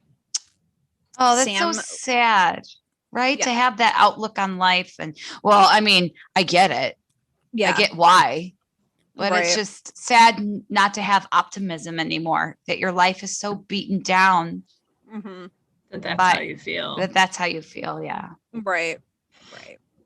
Oh, that's so sad, right? Yeah. To have that outlook on life. And well, I mean, I get it. Yeah. I get why. But It's just sad not to have optimism anymore, that your life is so beaten down. That's how you feel. That's how you feel, yeah. Right.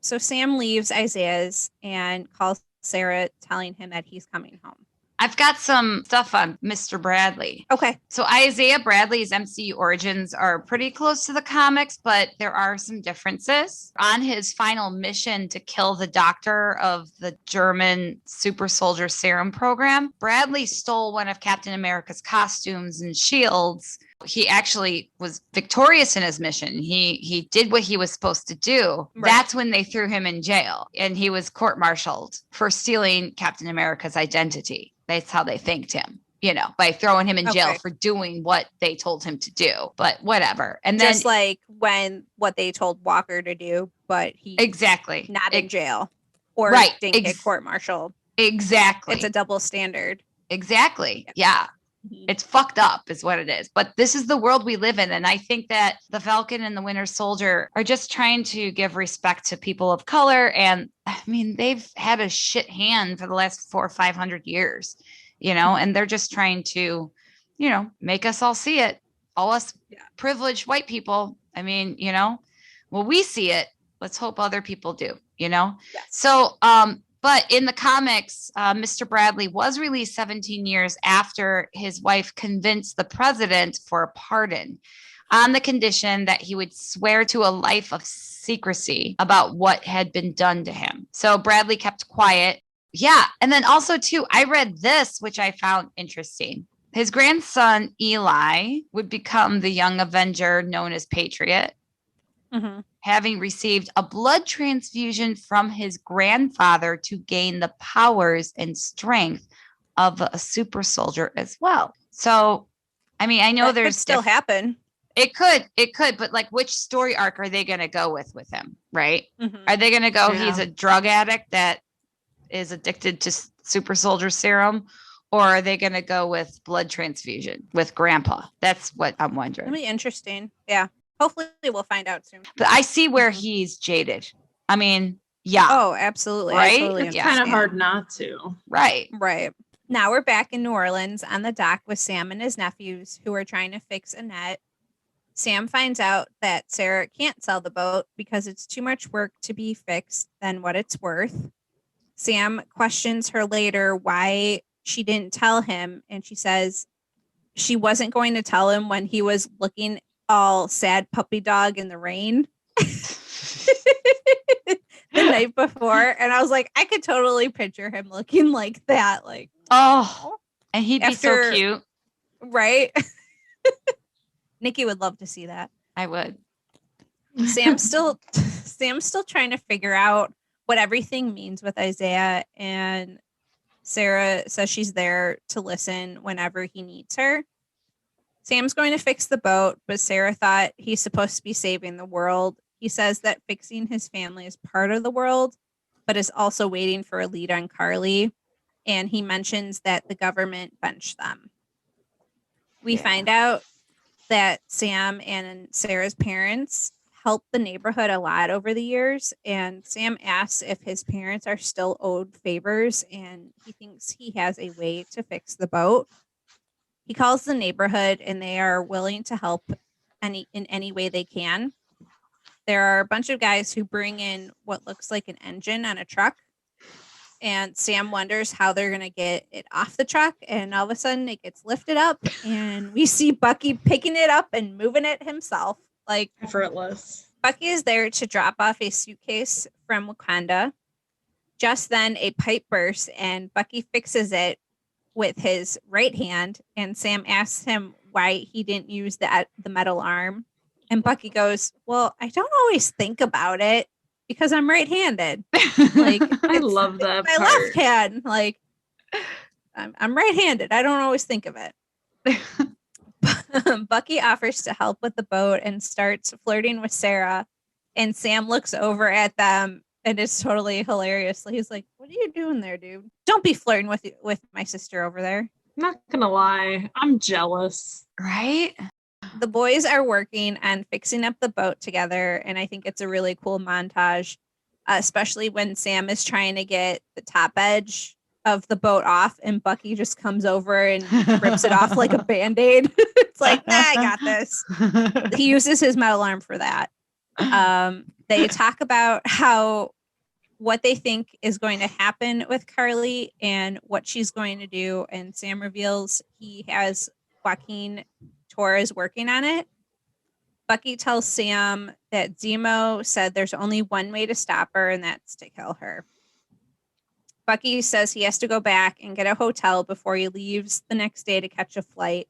So Sam leaves Isaiah's and calls Sarah, telling him that he's coming home. I've got some stuff on Mr. Bradley. Okay. So Isaiah Bradley's MCU origins are pretty close to the comics, but there are some differences. On his final mission to kill the doctor of the German super soldier serum program, Bradley stole one of Captain America's costumes and shields. He actually was victorious in his mission. He did what he was supposed to do. Right. That's when they threw him in jail, and he was court-martialed for stealing Captain America's identity. That's how they thanked him, by throwing him in jail for doing what they told him to do. But whatever. And then just like what they told Walker to do, but he not in jail or didn't get court-martialed. Exactly. It's a double standard. Exactly. Yeah. It's fucked up is what it is. But this is the world we live in. And I think that the Falcon and the Winter Soldier are just trying to give respect to people of color. And I mean, they've had a shit hand for the last 400 or 500 years, and they're just trying to, make us all see it. All us privileged white people. I mean, well, we see it. Let's hope other people do, Yes. So, but in the comics, Mr. Bradley was released 17 years after his wife convinced the president for a pardon on the condition that he would swear to a life of secrecy about what had been done to him. So Bradley kept quiet. Yeah. And then also, too, I read this, which I found interesting. His grandson, Eli, would become the young Avenger known as Patriot. Mm-hmm. Having received a blood transfusion from his grandfather to gain the powers and strength of a super soldier as well. So, I mean, I know that there's could still happen. It could, but like, which story arc are they going to go with him? Right? Mm-hmm. Are they going to go, he's a drug addict that is addicted to super soldier serum? Or are they going to go with blood transfusion with grandpa? That's what I'm wondering. That'd be interesting. Yeah. Hopefully we'll find out soon. But I see where he's jaded. I mean, yeah. Oh, absolutely. Right? Totally it's kind of hard not to. Right. Right. Now we're back in New Orleans on the dock with Sam and his nephews who are trying to fix Annette. Sam finds out that Sarah can't sell the boat because it's too much work to be fixed than what it's worth. Sam questions her later why she didn't tell him, and she says she wasn't going to tell him when he was looking all sad puppy dog in the rain the night before. And I was like, I could totally picture him looking like that. Like, oh, and he'd be so cute. Right? Nikki would love to see that. I would. Sam's still trying to figure out what everything means with Isaiah, and Sarah says she's there to listen whenever he needs her. Sam's going to fix the boat, but Sarah thought he's supposed to be saving the world. He says that fixing his family is part of the world, but is also waiting for a lead on Carly. And he mentions that the government benched them. We find out that Sam and Sarah's parents helped the neighborhood a lot over the years. And Sam asks if his parents are still owed favors, and he thinks he has a way to fix the boat. He calls the neighborhood, and they are willing to help in any way they can. There are a bunch of guys who bring in what looks like an engine on a truck, and Sam wonders how they're going to get it off the truck, and all of a sudden it gets lifted up, and we see Bucky picking it up and moving it himself. Like, effortless. Bucky is there to drop off a suitcase from Wakanda. Just then, a pipe bursts, and Bucky fixes it with his right hand, and Sam asks him why he didn't use the metal arm, and Bucky goes, well, I don't always think about it because I'm right-handed. Like, I love that my part. left hand, like, I'm right-handed. I don't always think of it. Bucky offers to help with the boat and starts flirting with Sarah, and Sam looks over at them. And it's totally hilarious. He's like, what are you doing there, dude? Don't be flirting with my sister over there. Not gonna lie, I'm jealous. Right? The boys are working on fixing up the boat together, and I think it's a really cool montage, especially when Sam is trying to get the top edge of the boat off, and Bucky just comes over and rips it off like a Band-Aid. It's like, nah, I got this. He uses his metal arm for that. They talk about what they think is going to happen with Carly and what she's going to do. And Sam reveals he has Joaquin Torres working on it. Bucky tells Sam that Zemo said there's only one way to stop her, and that's to kill her. Bucky says he has to go back and get a hotel before he leaves the next day to catch a flight.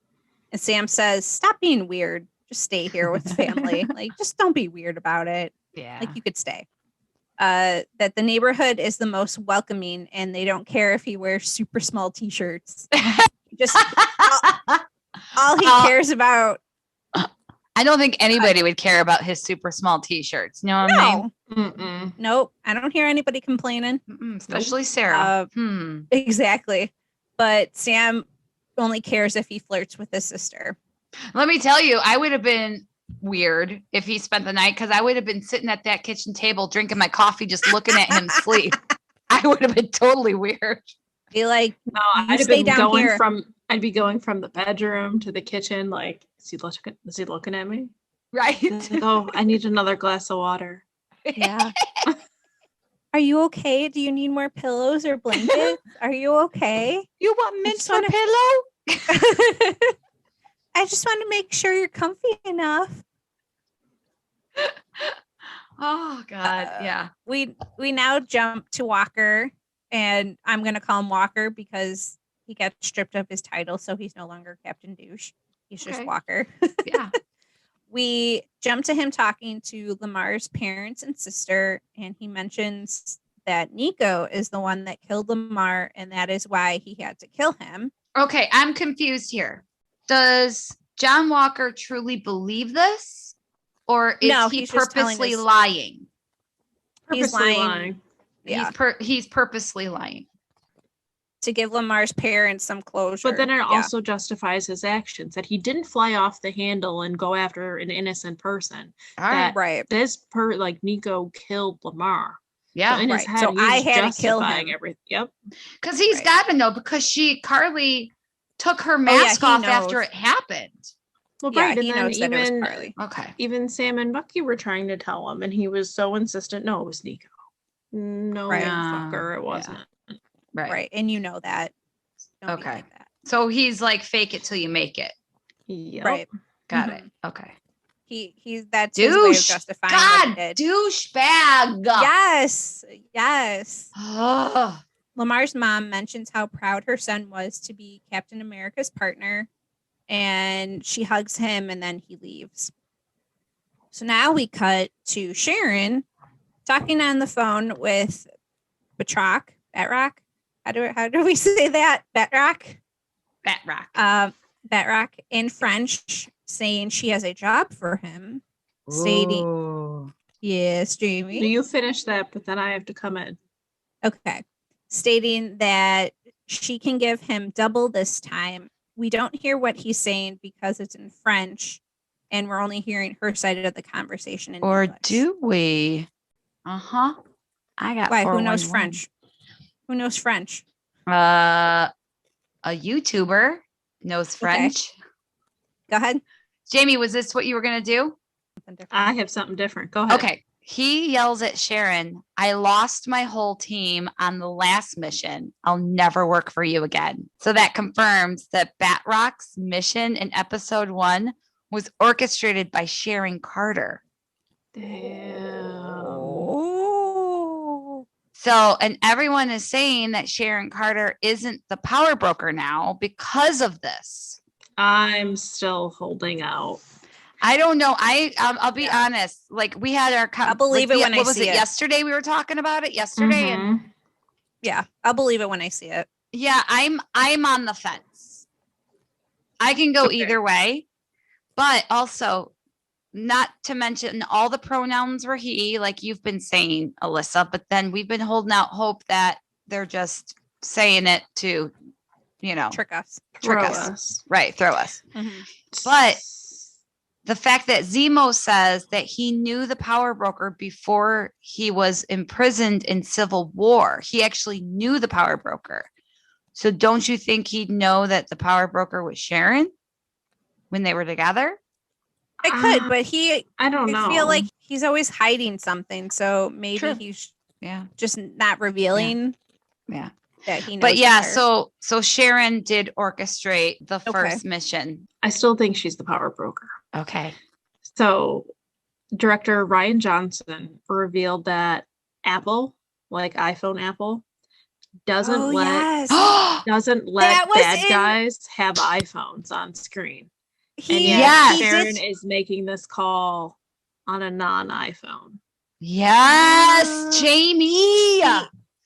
And Sam says, stop being weird. Just stay here with family. Like, just don't be weird about it. Yeah. Like, you could stay. That the neighborhood is the most welcoming, and they don't care if he wears super small t-shirts. Just all he cares about. I don't think anybody would care about his super small t-shirts. You know what I mean? Mm-mm. Nope. I don't hear anybody complaining. Especially Sarah. Exactly. But Sam only cares if he flirts with his sister. Let me tell you, I would have been weird if he spent the night because I would have been sitting at that kitchen table drinking my coffee, just looking at him sleep. I would have been totally weird. Be like, No, you I'd stay been down going here. I'd be going from the bedroom to the kitchen. Like, is he looking at me? Right? Like, oh, I need another glass of water. Yeah. Are you okay? Do you need more pillows or blankets? Are you okay? You want mint just for wanna- pillow? I just want to make sure you're comfy enough. Oh God. Yeah. We now jump to Walker, and I'm gonna call him Walker because he got stripped of his title, so he's no longer Captain Douche. He's just Okay. Walker. Yeah. We jump to him talking to Lamar's parents and sister, and he mentions that Nico is the one that killed Lamar, and that is why he had to kill him. Okay, I'm confused here. Does John Walker truly believe this? Or is No, he he's just telling purposely us- lying? He's Purposely lying. Yeah, He's purposely lying. to give Lamar's parents some closure. But then it Yeah. also justifies his actions that he didn't fly off the handle and go after an innocent person. All right. That right. like Nico killed Lamar. Yeah. So in his right. head, So he's I had to kill justifying him. everything. Yep. Because he's Right. got to know because Carly took her yeah, mask he off after knows. it happened. Well, Yeah, right. And he then knows that it was even Carly. Okay. even Sam and Bucky were trying to tell him, and he was so insistent. No, it was Nico. No, Right. fucker, it Yeah. wasn't. Right. Right. And you know that. Don't be Okay. like that. So he's like fake it till you make it. Yep. Right. Got Mhm. it. Okay. He's that's his way of Douche. justifying what he God, did. douchebag. Yes. Yes. Ugh. Lamar's mom mentions how proud her son was to be Captain America's partner, and she hugs him and then he leaves. So now we cut to Sharon talking on the phone with Batroc. How do we say that? Batroc? Batroc. Batroc in French, saying she has a job for him. Stating, Ooh. yes, Jamie. You finish that, but then I have to come in. Okay. Stating that she can give him double this time. We don't hear what he's saying because it's in French, and we're only hearing her side of the conversation in Or English. do we? Uh-huh. I got Why? Who knows 411. French? Who knows French? A YouTuber knows French. Go ahead. Jamie, was this what you were gonna do? Something different. I have something different. Go ahead. Okay. He yells at Sharon, I lost my whole team on the last mission. I'll never work for you again. So that confirms that Batrock's mission in episode 1 was orchestrated by Sharon Carter. Damn. Oh. So, and everyone is saying that Sharon Carter isn't the power broker now because of this. I'm still holding out. I don't know. I'll be Yeah. honest. Like we had our, I'll believe it when I what was see it it. yesterday? We were talking about it yesterday, and Mhm. Yeah, I'll believe it when I see it. yeah, I'm on the fence. I can go Okay. either way, but also not to mention all the pronouns were he, like you've been saying, Alyssa. But then we've been holding out hope that they're just saying it to, Trick us. trick Throw us. Right, throw us. Mhm. But the fact that Zemo says that he knew the power broker before he was imprisoned in Civil War. He actually knew the power broker. So don't you think he'd know that the power broker was Sharon when they were together? It could, but I don't know. I feel like he's always hiding something. So maybe True. he's Yeah. just not revealing Yeah. that he knows. But yeah, her. so Sharon did orchestrate the first mission. I still think she's the power broker. Okay. So, director Ryan Johnson revealed that Apple, like iPhone Apple, doesn't Oh, let yes. doesn't That let was bad in- guys have iPhones on screen. And he, yet Yes. he Sharon did. is making this call on a non-iPhone. Yes, Jamie.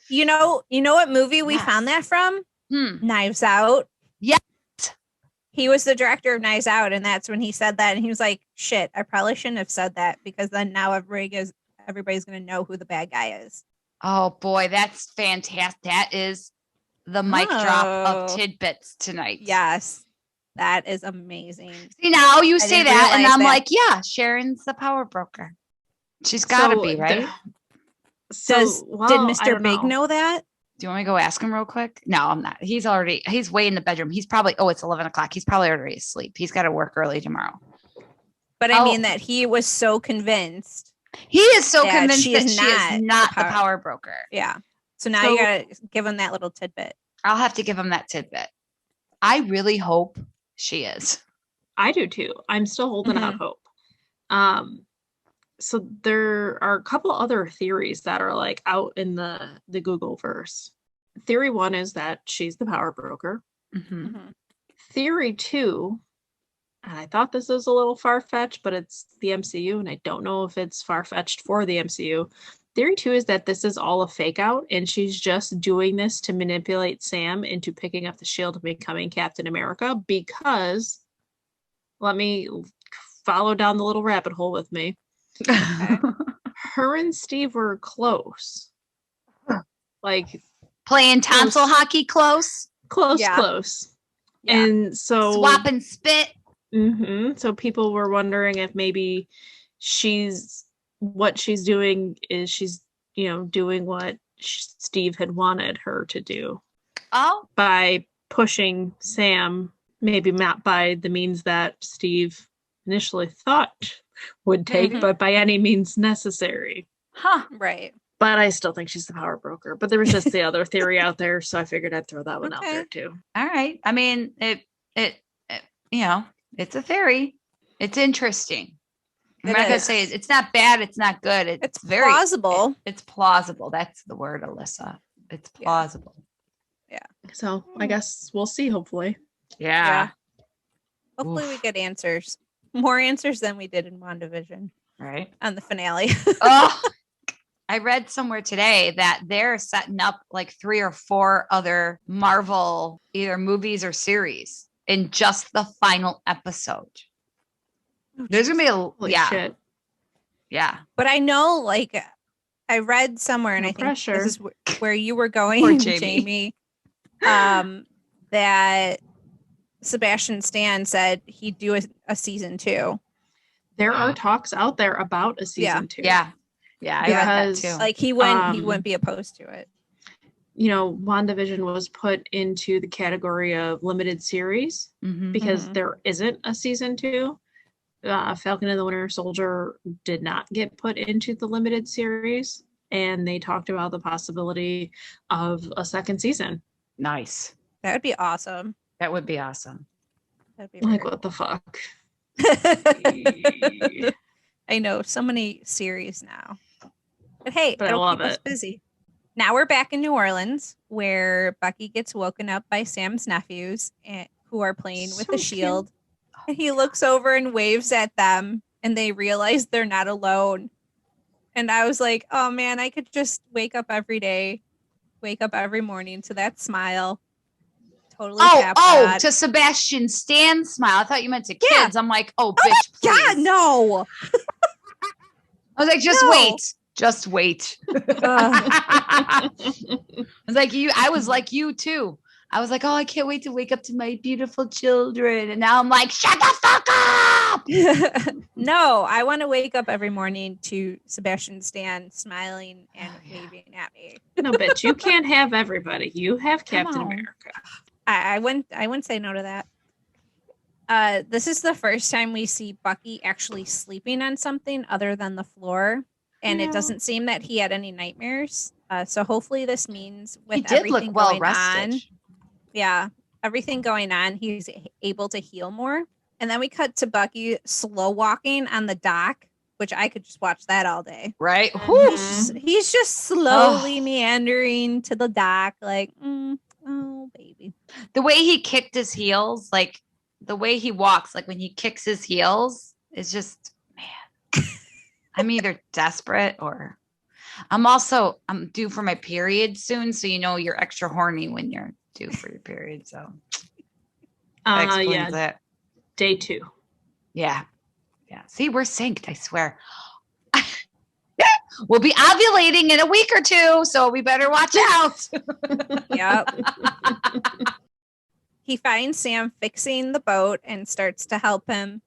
You know what movie we Yes. found that from? Hmm. Knives Out. Yes. He was the director of Knives Out, and that's when he said that. And he was like, "Shit, I probably shouldn't have said that because then now everybody's gonna know who the bad guy is." Oh boy, that's fantastic. That is the mic drop of Oh. tidbits tonight. Yes. That is amazing. See, now you say didn't that, and realize I'm that. like, yeah, Sharon's the power broker. She's got to So be, right? Did Mr. Big know that? Do you want me to go ask him real quick? No, I'm not. He's way in the bedroom. He's probably, it's 11 o'clock. He's probably already asleep. He's got to work early tomorrow. But I mean that he was so convinced. He is so that convinced she that is she is not the power- power broker. Yeah. So now you got to give him that little tidbit. I'll have to give him that tidbit. I really hope she is. I do too. I'm still holding out hope. So there are a couple other theories that are like out in the Google verse. Theory 1 is that she's the power broker. Theory 2, and I thought this was a little far-fetched, but it's the MCU, and I don't know if it's far-fetched for the MCU. Theory 2 is that this is all a fake out, and she's just doing this to manipulate Sam into picking up the shield and becoming Captain America, because let me follow down the little rabbit hole with me. Okay. Her and Steve were close. Like Playing tonsil hockey close. Close. Yeah. And so Swapping spit. So people were wondering if maybe what she's doing is she's, doing what Steve had wanted her to do. Oh. By pushing Sam, maybe not by the means that Steve initially thought would take, but by any means necessary. Huh. Right. But I still think she's the power broker. But there was just the other theory out there, so I figured I'd throw that one out there too. All right. I mean, it it's a theory. It's interesting. I'm not gonna say it's not bad. It's not good. It's very plausible. It's plausible. That's the word, Alyssa. It's plausible. Yeah. So I guess we'll see. Hopefully. Yeah. Hopefully we get answers. More answers than we did in WandaVision. Right. On the finale. Oh, I read somewhere today that they're setting up like 3 or 4 other Marvel either movies or series in just the final episode. There's gonna be Holy shit. Yeah. But I know, like, I read somewhere, and I think pressure. this is where you were going, Poor Jamie. that Sebastian Stan said he'd do a season 2. There are talks out there about a season 2. Yeah. Yeah, I read that too. Like he wouldn't be opposed to it. WandaVision was put into the category of limited series because there isn't a season 2. Falcon and the Winter Soldier did not get put into the limited series, and they talked about the possibility of a second season. Nice. That would be awesome. That would be awesome. That'd be Like, weird. what the fuck? I know, so many series now. But hey, I it'll love keep us it. busy. Now we're back in New Orleans, where Bucky gets woken up by Sam's nephews, who are playing with So the shield. And he looks over and waves at them, and they realize they're not alone. And I was like, oh man, I could just wake up every morning to that smile. Totally. To Sebastian Stan smile. I thought you meant to kids. I'm like, bitch, please. God, no. I was like, just wait. I was like, I was like you too. I was like, I can't wait to wake up to my beautiful children. And now I'm like, shut the fuck up. No, I want to wake up every morning to Sebastian Stan smiling and waving at me. No, bitch, you can't have everybody. You have Captain America. I wouldn't say no to that. This is the first time we see Bucky actually sleeping on something other than the floor. And it doesn't seem that he had any nightmares. So hopefully this means with he did everything look well going rested. on, everything going on, he's able to heal more. And then we cut to Bucky slow walking on the dock, which I could just watch that all day. Right? He's just slowly meandering to the dock, like, oh, baby. The way he kicked his heels, like the way he walks, like when he kicks his heels, is just, man. I'm either desperate or I'm due for my period soon. So, you're extra horny when you're due for your period. So that explains it. Day 2. Yeah. Yeah. See, we're synced, I swear. We'll be ovulating in a week or two, so we better watch out. Yep. He finds Sam fixing the boat and starts to help him.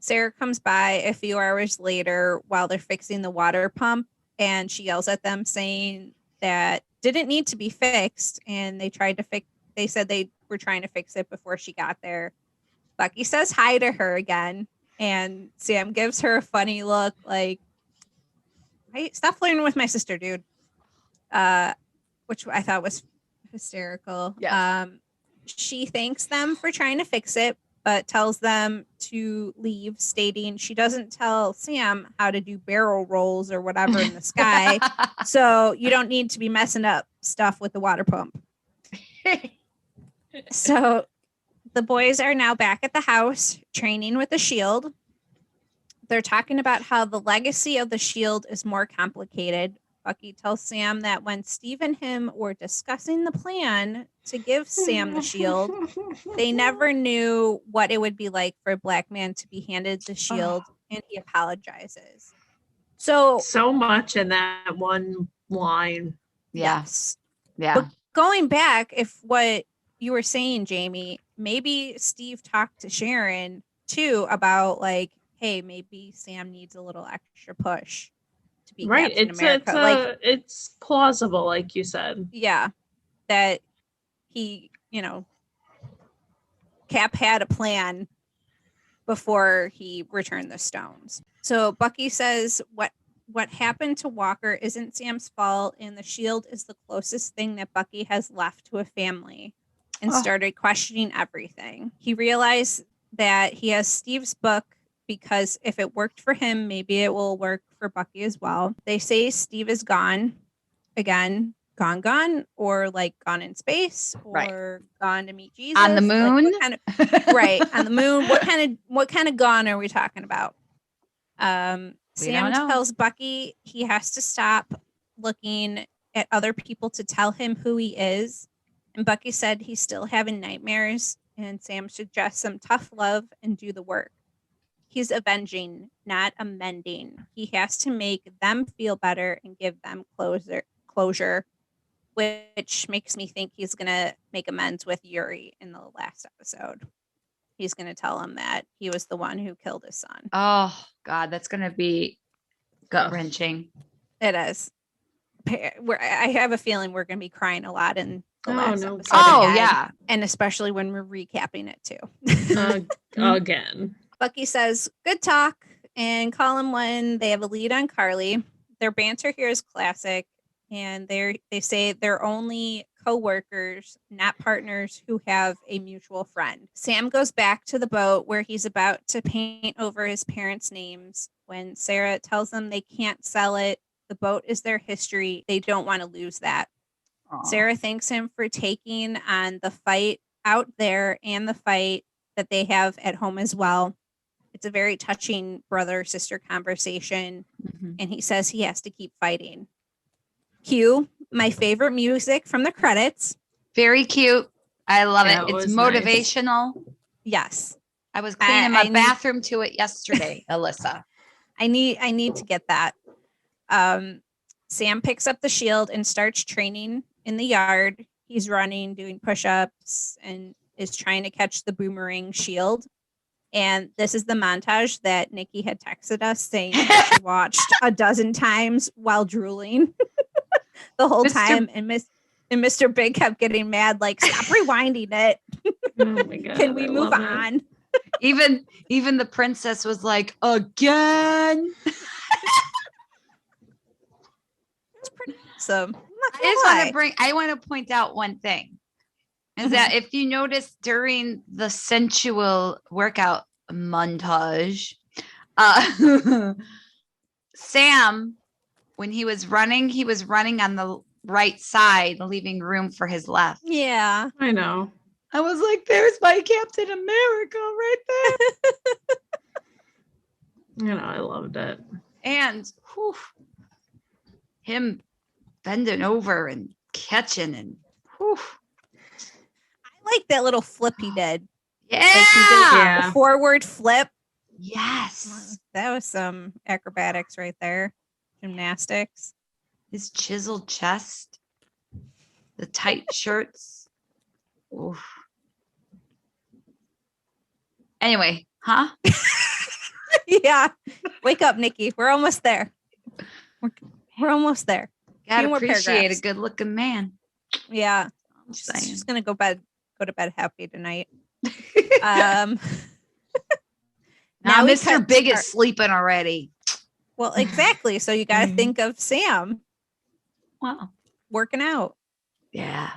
Sarah comes by a few hours later while they're fixing the water pump, and she yells at them saying that didn't need to be fixed, and they said they were trying to fix it before she got there. Bucky says hi to her again, and Sam gives her a funny look like, hey, stop flirting with my sister, dude. Which I thought was hysterical. Yes. She thanks them for trying to fix it, but tells them to leave, stating she doesn't tell Sam how to do barrel rolls or whatever in the sky. So you don't need to be messing up stuff with the water pump. So the boys are now back at the house training with the shield. They're talking about how the legacy of the shield is more complicated. Bucky tells Sam that when Steve and him were discussing the plan to give Sam the shield, they never knew what it would be like for a black man to be handed the shield, and he apologizes. So much in that one line. yes. Yeah. But going back, if what you were saying, Jamie, maybe Steve talked to Sharon too about like, hey, maybe Sam needs a little extra push to be Right. Captain America. It's plausible, like you said. Yeah, that he, Cap had a plan before he returned the stones. So Bucky says what happened to Walker isn't Sam's fault, and the shield is the closest thing that Bucky has left to a family, and started questioning everything. He realized that he has Steve's book because if it worked for him, maybe it will work for Bucky as well. They say Steve is gone again. Gone, or like gone in space, or gone to meet Jesus on the moon. Right, on the moon. What kind of gone are we talking about? Sam tells Bucky he has to stop looking at other people to tell him who he is, and Bucky said he's still having nightmares, and Sam suggests some tough love and do the work. He's avenging, not amending. He has to make them feel better and give them closure, which makes me think he's going to make amends with Yuri in the last episode. He's going to tell him that he was the one who killed his son. Oh, God, that's going to be gut-wrenching. It is. I have a feeling we're going to be crying a lot in the last episode. Oh, again, yeah. And especially when we're recapping it, too. Again. Bucky says, good talk, and call him when they have a lead on Carly. Their banter here is classic, and they say they're only co-workers, not partners who have a mutual friend. Sam goes back to the boat where he's about to paint over his parents' names when Sarah tells them they can't sell it. The boat is their history. They don't want to lose that. Aww. Sarah thanks him for taking on the fight out there and the fight that they have at home as well. It's a very touching brother-sister conversation, and he says he has to keep fighting. Cue my favorite music from the credits. Very cute. I love it. It it's motivational. Nice. Yes. I was cleaning my bathroom to it yesterday, Alyssa. I need to get that. Sam picks up the shield and starts training in the yard. He's running, doing push-ups, and is trying to catch the boomerang shield. And this is the montage that Nikki had texted us saying she watched a dozen times while drooling the whole time. And Mr. Big kept getting mad, like, stop rewinding it. Oh my God, Can we move on? Even the princess was like, again. It's pretty awesome. I want to point out one thing. Is that if you notice during the sensual workout montage, Sam, when he was running on the right side, leaving room for his left. Yeah. I know. I was like, there's my Captain America right there. I loved it. And him bending over and catching and I like that little flip he did. Yeah. Like he did a forward flip. Yes. That was some acrobatics right there. gymnastics. His chiseled chest, the tight shirts. Oof. Anyway, huh? Yeah. Wake up, Nikki. We're almost there. We're almost there. Gotta Few more appreciate a paragraphs. good looking man. Yeah. I'm She's saying. just gonna go to bed happy tonight. Now we Mr. cut Big to is sleeping already. Well, exactly. So you got to think of Sam Wow. working out. Yeah.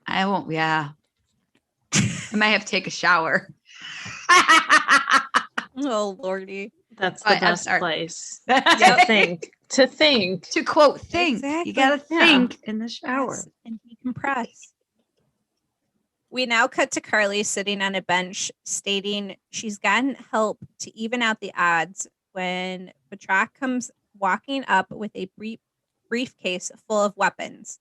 I won't. Yeah. I might have to take a shower. Oh, Lordy. That's But the I'm best sorry. place Yep. to think. To quote, think. Exactly. You got to Yeah. think in the shower. Yes, and decompress. We now cut to Carly sitting on a bench stating she's gotten help to even out the odds when Patrak comes walking up with a briefcase full of weapons.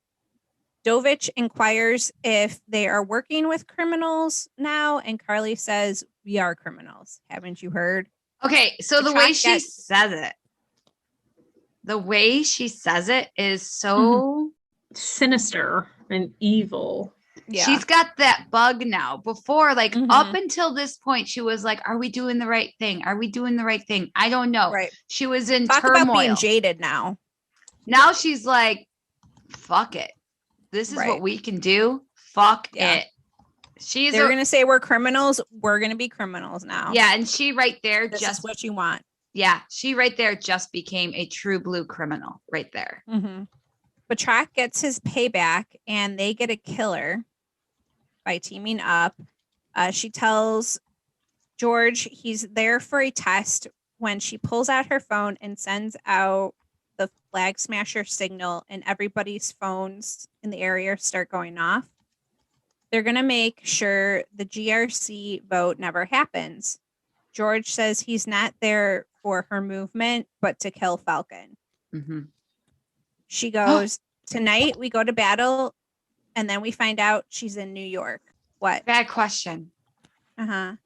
Dovich inquires if they are working with criminals now, and Carly says, "We are criminals. Haven't you heard?" Okay. So the The way track she gets- says it is so Sinister and evil. Yeah. she's got that bug now. Before, like Mhm. up until this point, she was like, "Are we doing the right thing? Are we doing the right thing?" I don't know. Right. She was in Talk turmoil. about being jaded now. Now she's like, "Fuck it. This is Right. what we can do. Fuck Yeah. it." She's They're going to say we're criminals. We're going to be criminals now. yeah, and she right there This just is what you want. yeah, she right there just became a true blue criminal right there. Mm-hmm. Patrak gets his payback, and they get a killer by teaming up. She tells George he's there for a test when she pulls out her phone and sends out the flag smasher signal, and everybody's phones in the area start going off. They're going to make sure the GRC vote never happens. George says he's not there for her movement, but to kill Falcon. Mm-hmm. She goes, "Tonight we go to battle," and then we find out she's in New York. What? Bad question. Uh-huh.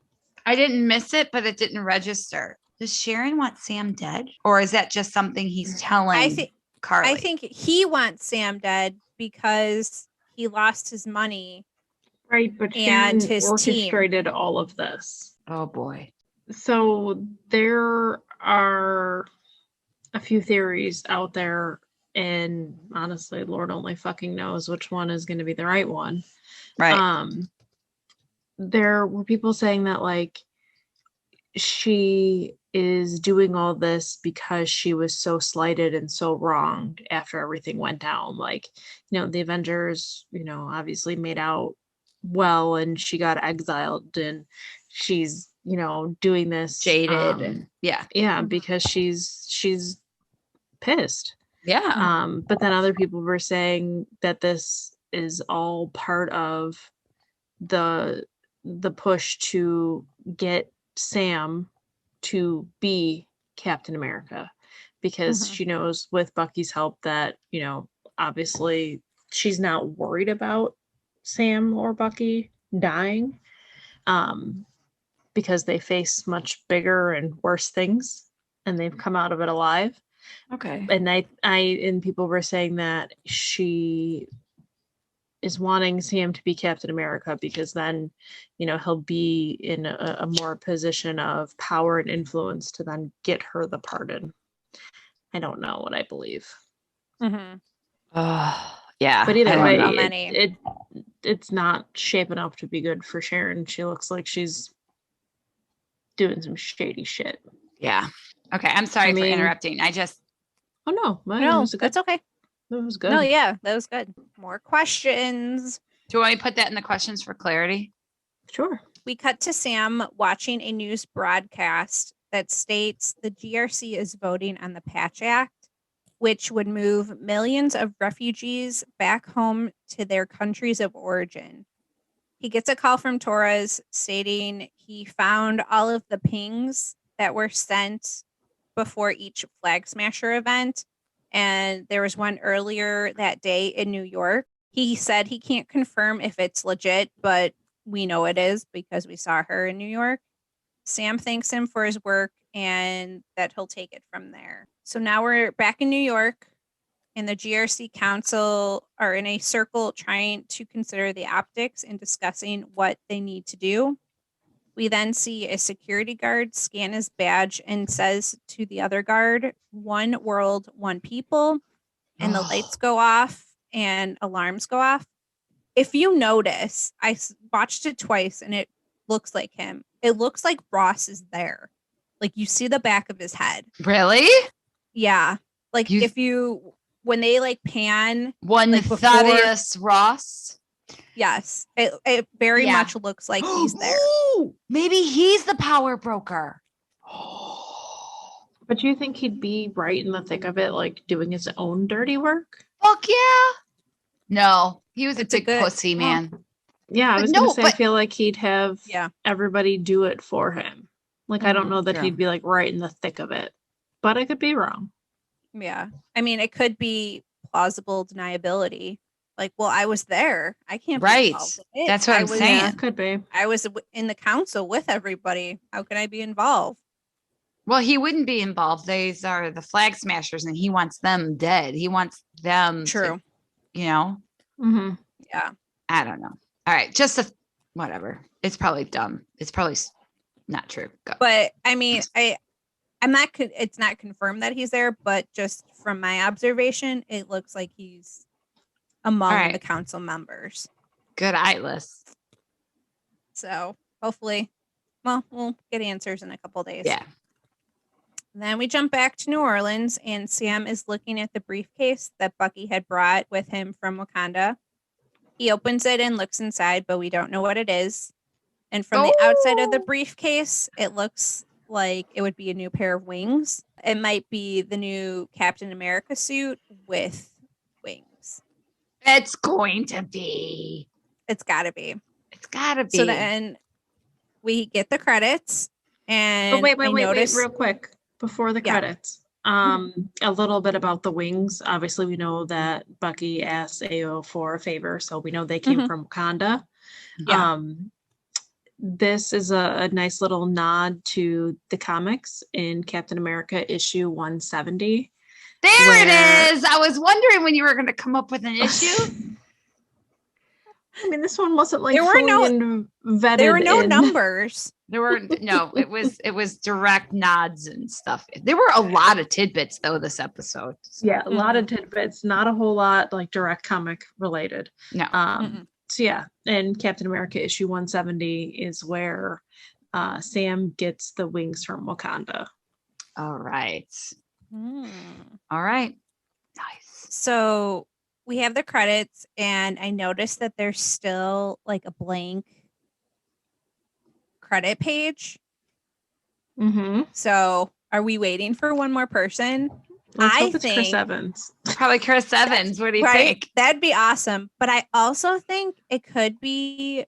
I didn't miss it, but it didn't register. Does Sharon want Sam dead? Or is that just something he's telling Carly? I think he wants Sam dead because he lost his money. Right, but And Sharon his orchestrated all of this. Oh boy. So there are a few theories out there, and honestly, Lord only fucking knows which one is going to be the right one. Right. There were people saying that like she is doing all this because she was so slighted and so wronged after everything went down. Like, the Avengers, obviously made out well, and she got exiled, and she's, doing this Jaded and yeah, because she's pissed. yeah. But then other people were saying that this is all part of the push to get Sam to be Captain America, because she knows with Bucky's help that, obviously she's not worried about Sam or Bucky dying, because they face much bigger and worse things, and they've come out of it alive. Okay. And and people were saying that she is wanting Sam to be Captain America because then, he'll be in a more position of power and influence to then get her the pardon. I don't know what I believe. Mm-hmm. Yeah. But either way, know many. it's not shaping up to be good for Sharon. She looks like she's doing some shady shit. Yeah. Okay. I'm sorry for interrupting. I just. Oh no, No, that's okay. That was good. No, yeah, that was good. More questions. Do you want me to put that in the questions for clarity? Sure. We cut to Sam watching a news broadcast that states the GRC is voting on the Patch Act, which would move millions of refugees back home to their countries of origin. He gets a call from Torres stating he found all of the pings that were sent before each Flag Smasher event. And there was one earlier that day in New York. He said he can't confirm if it's legit, but we know it is because we saw her in New York. Sam thanks him for his work and that he'll take it from there. So now we're back in New York, and the GRC Council are in a circle trying to consider the optics and discussing what they need to do. We then see a security guard scan his badge and says to the other guard, "One world, one people," and the lights go off and alarms go off. If you notice, I watched it twice and it looks like him. It looks like Ross is there. Like you see the back of his head. Really? Yeah. Like when they like pan. One like before- Thaddeus Ross. Yes. It very much looks like he's there. Ooh, maybe he's the power broker. But do you think he'd be right in the thick of it, like doing his own dirty work? Fuck yeah. No, he was It's a big good- pussy, man. Yeah, I But was no, gonna say I but- feel like he'd have everybody do it for him. Like I don't know that True. he'd be like right in the thick of it. But I could be wrong. Yeah. I mean, it could be plausible deniability. Like, well, I was there. I can't be Right. involved in it. That's what I'm was- saying. Yeah, could be. I was in the council with everybody. How can I be involved? Well, he wouldn't be involved. These are the flag smashers, and he wants them dead. He wants them True. to, you know, Mm-hmm. Yeah. I don't know. All right. Whatever. It's probably dumb. It's probably not true. Go. But I mean, I'm not. It's not confirmed that he's there, but just from my observation, it looks like he's among right. the council members. Good eyeless. So hopefully, well, we'll get answers in a couple days. Yeah. Then we jump back to New Orleans, and Sam is looking at the briefcase that Bucky had brought with him from Wakanda. He opens it and looks inside, but we don't know what it is. And from the outside of the briefcase, it looks like it would be a new pair of wings. It might be the new Captain America suit with wings. It's going to be. It's got to be. It's got to be. So then we get the credits, and But wait, notice- real quick before the Yeah. credits. A little bit about the wings. Obviously, we know that Bucky asked AO for a favor, so we know they came from Wakanda. Yeah. This is a nice little nod to the comics in Captain America issue 170. There where- it is. I was wondering when you were going to come up with an issue. I mean, this one wasn't like There were no- vetted. there were no in. numbers. There were no. It was direct nods and stuff. There were a lot of tidbits though this episode. Yeah, a lot of tidbits, not a whole lot like direct comic related. No. So yeah, and Captain America issue 170 is where Sam gets the wings from Wakanda. All right. Hmm. All right. Nice. So we have the credits, and I noticed that there's still like a blank credit page. Mm-hmm. So are we waiting for one more person? Let's I hope it's Chris think- Evans. Probably Chris Evans. What do you think? That'd be awesome. But I also think it could be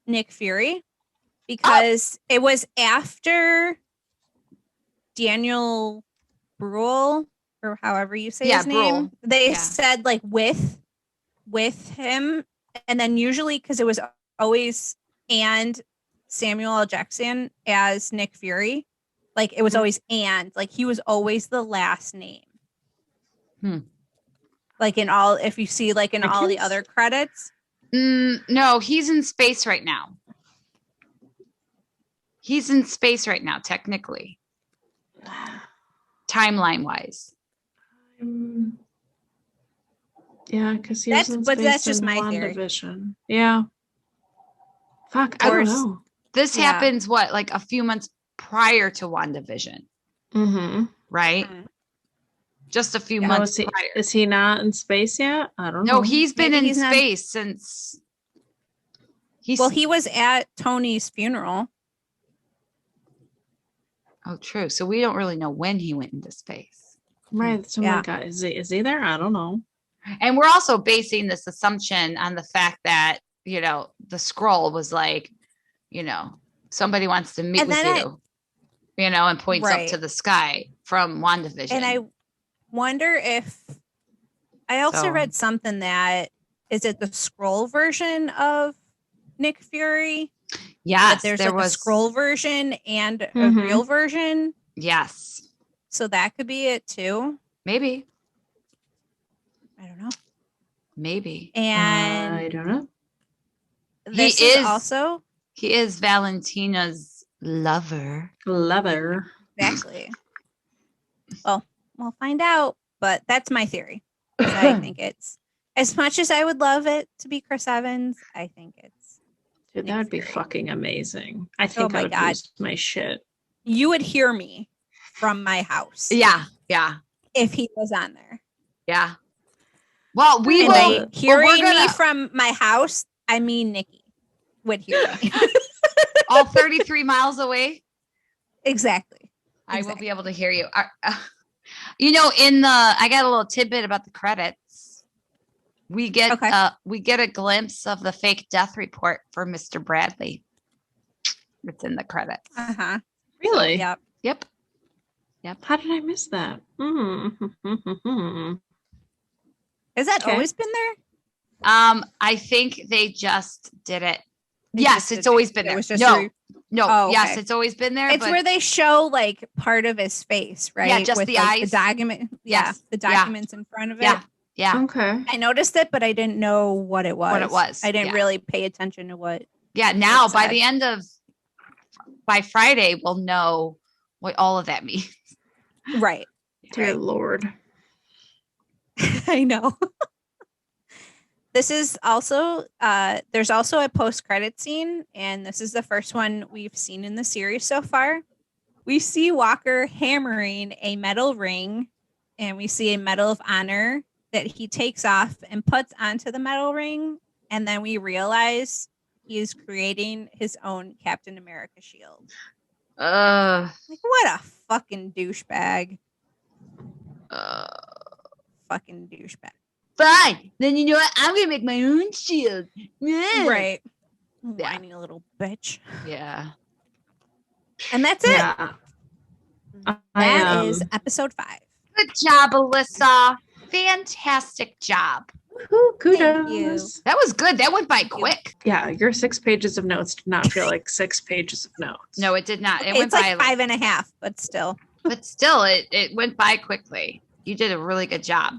Nick Fury because it was after Daniel Bruhl, or however you say his name. Bruhl. They Yeah. said like with him, and then usually because it was always and Samuel L. Jackson as Nick Fury. Like it was always and like he was always the last name. Like in all, if you see like in I all the can't other credits. No, he's in space right now. He's in space right now, technically, timeline wise. Yeah, because he was in But that's space just in my theory. WandaVision. Yeah. Fuck, I don't Or- know. This Yeah. happens like a few months prior to WandaVision, Mm-hmm. right? Mhm. Just a few Yeah. months Is prior. he not in space yet? I don't know. No, he's been Maybe in he's not- space since. He's Well, he was at Tony's funeral. oh, true. So we don't really know when he went into space. right. So Yeah. my God, is he there? I don't know. And we're also basing this assumption on the fact that, the scroll was like, somebody wants to meet And with then you, and points up Right. to the sky from WandaVision. And I wonder if I also So- read something that is it the scroll version of Nick Fury Yes, But there's there like was a scroll version and a Mhm. real version. Yes, So that could be it too. maybe, I don't know. maybe. And I don't know. this He is is- also He is Valentina's lover. Lover. exactly. Well, we'll find out, but that's my theory. I think it's as much as I would love it to be Chris Evans, I think it's Dude, Nick that would be Fury. fucking amazing. I think my I would God. lose my shit. you would hear me from my house Yeah. if he was on there. Yeah. Well, we And will. by Well, hearing we're me gonna from my house, I mean Nikki would hear me. all 33 miles away. Exactly. I will be able to hear you. You know, I got a little tidbit about the credits. We get a glimpse of the fake death report for Mr. Bradley. It's in the credits. Uh-huh. Really? Yep. Yep. How did I miss that? Has that Okay. always been there? I think they just did it. They Yes, just did it's always it. been It there. was just No, Oh, yes, okay. it's always been there. It's but where they show like part of his face, right? Yeah, just With the like, eyes. The document. Yes. The Yeah. documents in front of it. Yeah. Okay. I noticed it, but I didn't know what it was. I didn't yeah. really pay attention to what. Yeah. Now, it by said. the end of by Friday, we'll know what all of that means. Right. Dear Right. Lord. I know. This is also there's also a post-credit scene, and this is the first one we've seen in the series so far. We see Walker hammering a metal ring, and we see a Medal of Honor that he takes off and puts onto the metal ring, and then we realize he is creating his own Captain America shield. Like, what a fucking douchebag. Fucking douchebag. Fine. Then you know what? I'm gonna make my own shield. Yeah. Right. Yeah. Whiny little bitch. Yeah. And that's it. Yeah. That is episode 5. Good job, Alyssa. Fantastic job. Woohoo, kudos. Thank you. That was good. That went by Thank you. quick. Yeah, your 6 pages of notes did not feel like 6 pages of notes. No, it did not. It Okay, went it's like by 5.5, but still. but still it went by quickly. You did a really good job.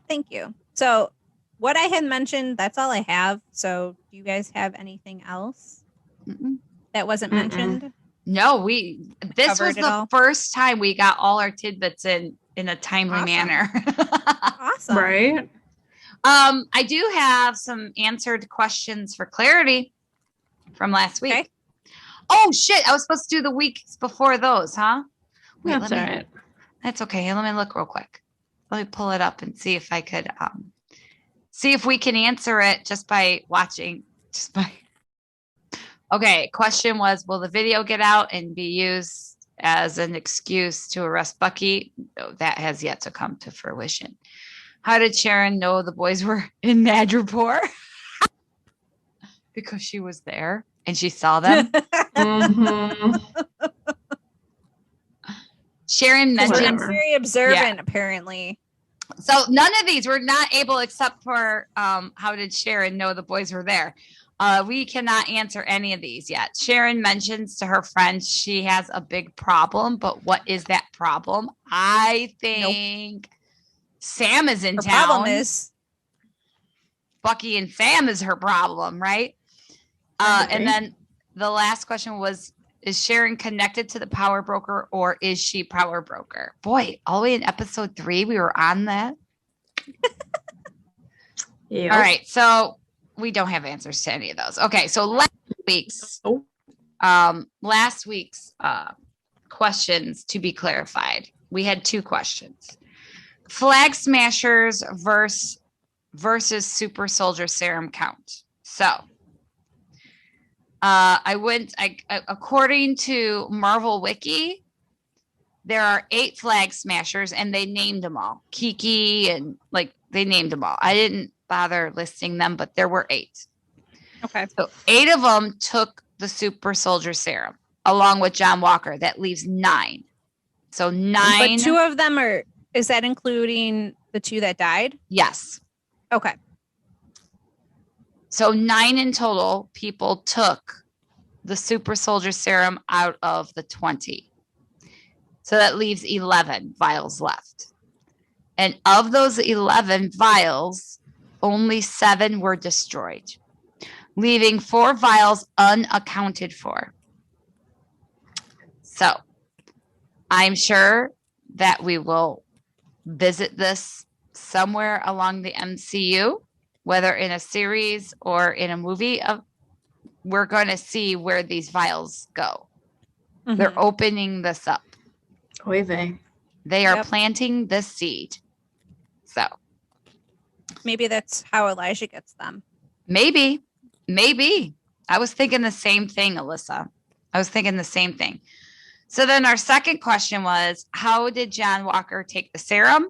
Thank you. So what I had mentioned, that's all I have. So do you guys have anything else Mm-mm. that wasn't Mm-mm. mentioned? No, this Covered was it the all? first time we got all our tidbits in a timely Awesome. manner. Awesome. Right? I do have some answered questions for clarity from last week. Okay. Oh shit, I was supposed to do the weeks before those, huh? Wait, That's all right. That's okay. Let me look real quick. Let me pull it up and see if I could see if we can answer it just by watching. Okay, question was, will the video get out and be used as an excuse to arrest Bucky? No, that has yet to come to fruition. How did Sharon know the boys were in Madripoor? Because she was there and she saw them. Mhm. Sharon She's mentioned very observant, apparently. so none of these were not able except for how did Sharon know the boys were there? We cannot answer any of these yet. Sharon mentions to her friends she has a big problem, but what is that problem? I think Sam is in Her town. problem is Bucky and Sam is her problem, right? And then the last question was, is Sharon connected to the power broker or is she power broker? Boy, all the way in episode 3, we were on that. Yep. All right. So we don't have answers to any of those. Okay. So last week's questions to be clarified. We had 2 questions. Flag Smashers versus Super Soldier Serum count. So according to Marvel Wiki, there are 8 Flag Smashers and they named them all. Kiki and they named them all. I didn't bother listing them, but there were 8. okay. So 8 of them took the Super Soldier Serum along with John Walker. That leaves 9. So 9. But 2 of them is that including the 2 that died? Yes. Okay. So 9 in total people took the super soldier serum out of the 20. So that leaves 11 vials left. And of those 11 vials, only 7 were destroyed, leaving 4 vials unaccounted for. So I'm sure that we will visit this somewhere along the MCU, whether in a series or in a movie. We're going to see where these vials go. Mhm. They're opening this up. Oy vey. They are Yep. planting the seed. So Maybe that's how Elijah gets them. maybe. I was thinking the same thing, Alyssa. I was thinking the same thing. So then our second question was, how did John Walker take the serum?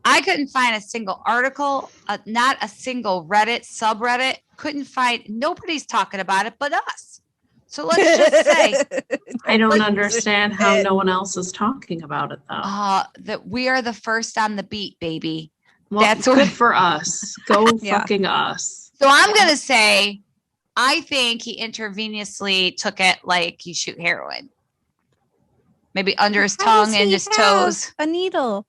I couldn't find a single article, not a single Reddit subreddit. Couldn't find, nobody's talking about it but us. So let's just say I don't Like, understand how no one else is talking about it though. that we are the first on the beat, baby. Well, that's good what- for us. Go Yeah. fucking us. So I'm going to say, I think he intravenously took it like you shoot heroin. Maybe under his How tongue does and he his have toes. a needle.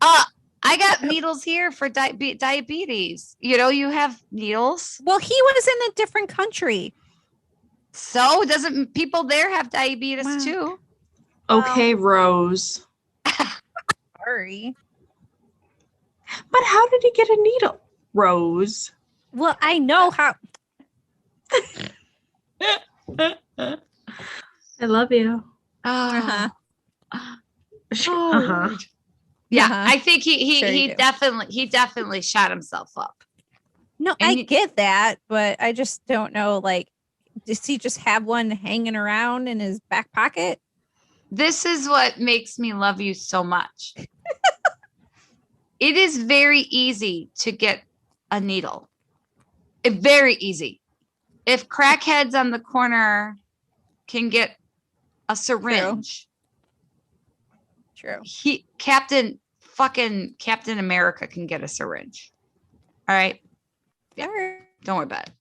I got needles here for diabetes. You have needles. Well, he was in a different country. So doesn't people there have diabetes Wow. too? Okay, Rose. Sorry. But how did he get a needle? Rose. Well, I know how. I love you. Uh-huh. Uh-huh. Yeah, Uh-huh. I think he Sure you he do. definitely shot himself up. No, And I you- get that, but I just don't know. Like, does he just have one hanging around in his back pocket? This is what makes me love you so much. It is very easy to get a needle. Very easy. If crackheads on the corner can get a syringe, True. Captain America can get a syringe. All right. Yeah. All right. Don't worry about it.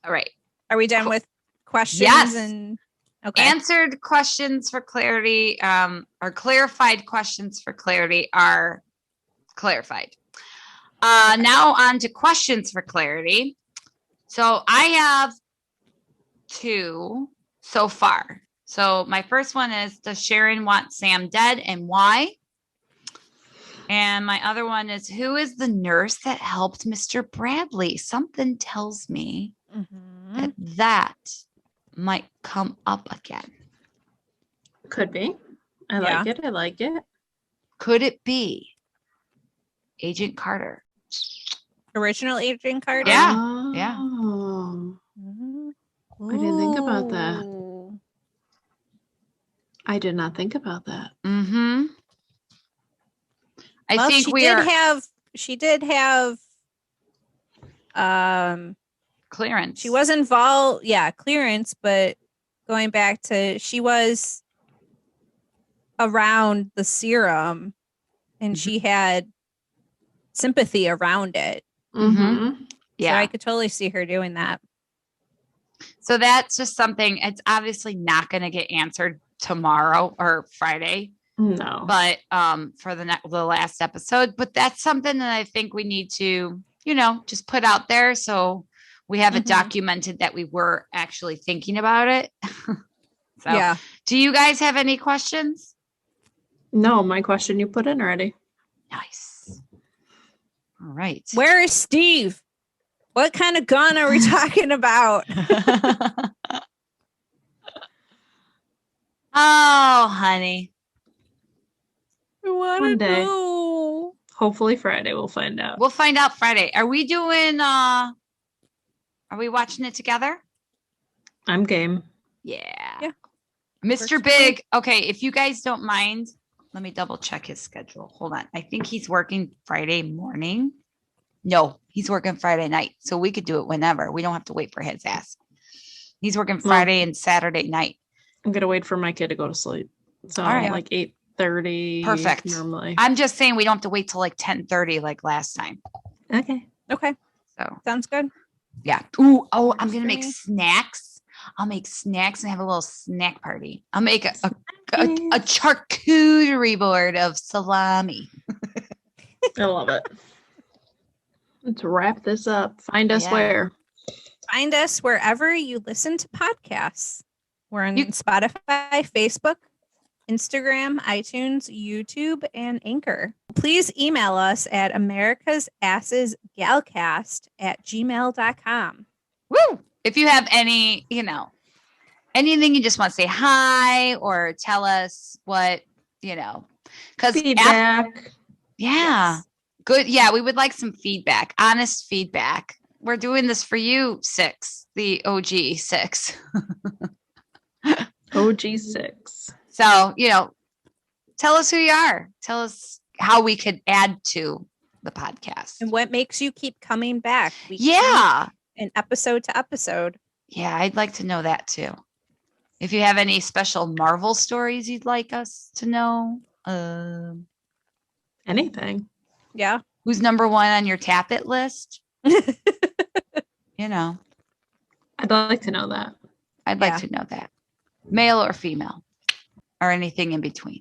All right. Are we done with questions? Yes. And okay. Answered questions for clarity, or clarified questions for clarity are clarified. Now on to questions for clarity. So I have 2 so far. So my first one is, does Sharon want Sam dead and why? And my other one is, who is the nurse that helped Mr. Bradley? Something tells me Mhm. that might come up again. Could be. I Yeah. like it. I like it. Could it be Agent Carter? Original Agent Carter. Yeah. Yeah. Oh. Mhm. I didn't think about that. Ooh. I did not think about that. Mm-hmm. I Well, think she did have clearance. she was involved, clearance, but going back to, she was around the serum and she had sympathy around it. Mm-hmm. Yeah. So I could totally see her doing that. So that's just something, it's obviously not going to get answered tomorrow or Friday, No. but for the last episode. But that's something that I think we need to, just put out there so we have it Mhm. documented that we were actually thinking about it. So, Yeah. do you guys have any questions? No, my question you put in already. Nice. All right. Where is Steve? What kind of gun are we talking about? Oh, honey. I want One to day. know. Hopefully Friday we'll find out. We'll find out Friday. Are we watching it together? I'm game. Yeah. Works Mr. for Big. Okay, if you guys don't mind, let me double check his schedule. Hold on. I think he's working Friday morning. No, he's working Friday night. So we could do it whenever. We don't have to wait for his ass. He's working Friday and Saturday night. I'm gonna wait for my kid to go to sleep. So All right. like 8:30 Perfect. normally. I'm just saying we don't have to wait till like 10:30 like last time. Okay. Okay. So Sounds good. yeah. Ooh, I'm Works gonna for make me. snacks. I'll make snacks and have a little snack party. I'll make a charcuterie board of salami. I love it. Let's wrap this up. Find us where? Find us wherever you listen to podcasts. We're on Spotify, Facebook, Instagram, iTunes, YouTube, and Anchor. Please email us at americasassesgalcast@gmail.com. Woo! If you have any, anything you just want to say hi or tell us what, because feedback. Yes. Good. Yeah, we would like some feedback, honest feedback. We're doing this for you, the OG 6. OG 6. So, tell us who you are. Tell us how we could add to the podcast. And what makes you keep coming back? And episode to episode. Yeah, I'd like to know that too. If you have any special Marvel stories you'd like us to know. Anything. Yeah. Who's number 1 on your tap it list? I'd like to know that. I'd like to know that. Male or female or anything in between.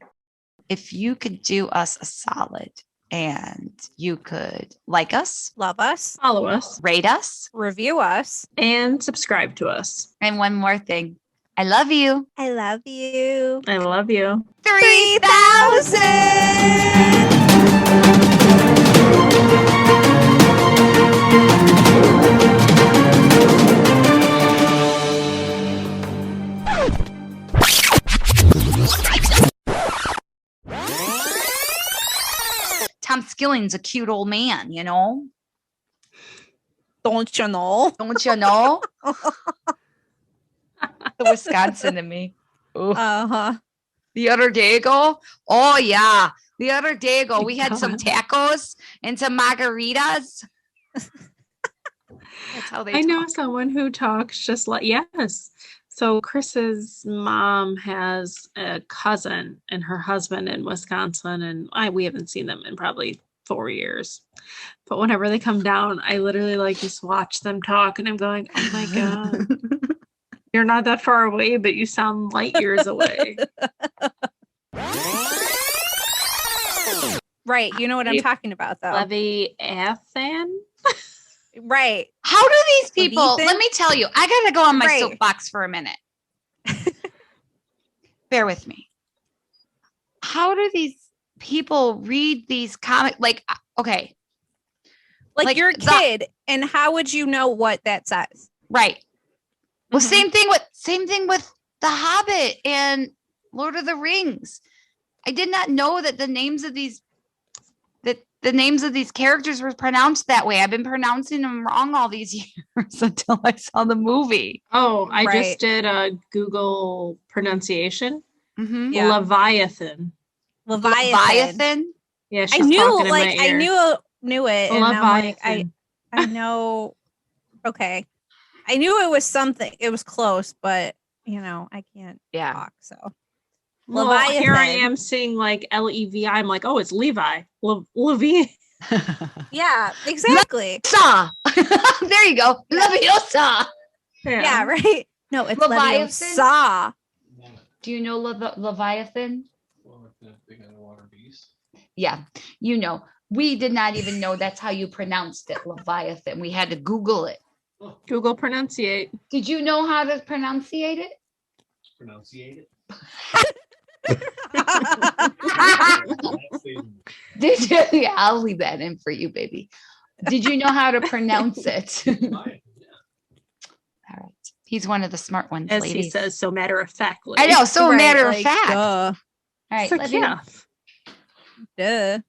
If you could do us a solid and you could like us, love us, follow us, rate us, review us, and subscribe to us. And one more thing. I love you. I love you. I love you. 3,000. Tom Skilling's a cute old man, Don't you know? Don't you know? The Wisconsin in me. Ooh. Uh-huh. The other day ago, we had some tacos and some margaritas. That's how they I know talk. someone who talks just like, yes. So Chris's mom has a cousin and her husband in Wisconsin, and we haven't seen them in probably 4 years. But whenever they come down, I literally just watch them talk, and I'm going, oh my God. You're not that far away, but you sound light years away. Right. You know what I'm talking about, though. Leviathan? Right. How do these people, Leviathan? let me tell you, I got to go on my Right. soapbox for a minute. Bear with me. How do these people read these comics? Okay. Like you're a kid, and how would you know what that says? Right. Well, Mhm. same thing with The Hobbit and Lord of the Rings. I did not know that the names of these characters were pronounced that way. I've been pronouncing them wrong all these years until I saw the movie. Oh, I Right. just did a Google pronunciation. Mm-hmm. Yeah. Leviathan. Leviathan. Yeah, she's I knew, talking in like, my I ear. knew it, and I'm like, Leviathan. I know. Okay, I knew it was something. It was close, but I can't Yeah. talk. So Well, here I Leviathan. am seeing Levi. I'm like, oh, it's Levi. Levi. yeah, exactly. Sa. There you go. Leviosa. Yeah, right. No, it's Leviathan? Leviosa. Do you know Leviathan? Well, the big underwater beast. Yeah. We did not even know that's how you pronounced it, Leviathan. We had to Google it. Google pronunciate. Did you know how to pronunciate it? Pronunciate it. Did you? Yeah, I'll leave that in for you, baby. Did you know how to pronounce it? All right. He's one of the smart ones, As ladies. he says, so matter of factly. I know, so Right, matter of like, fact. Duh. All right, So, Leviosa. yeah. Duh.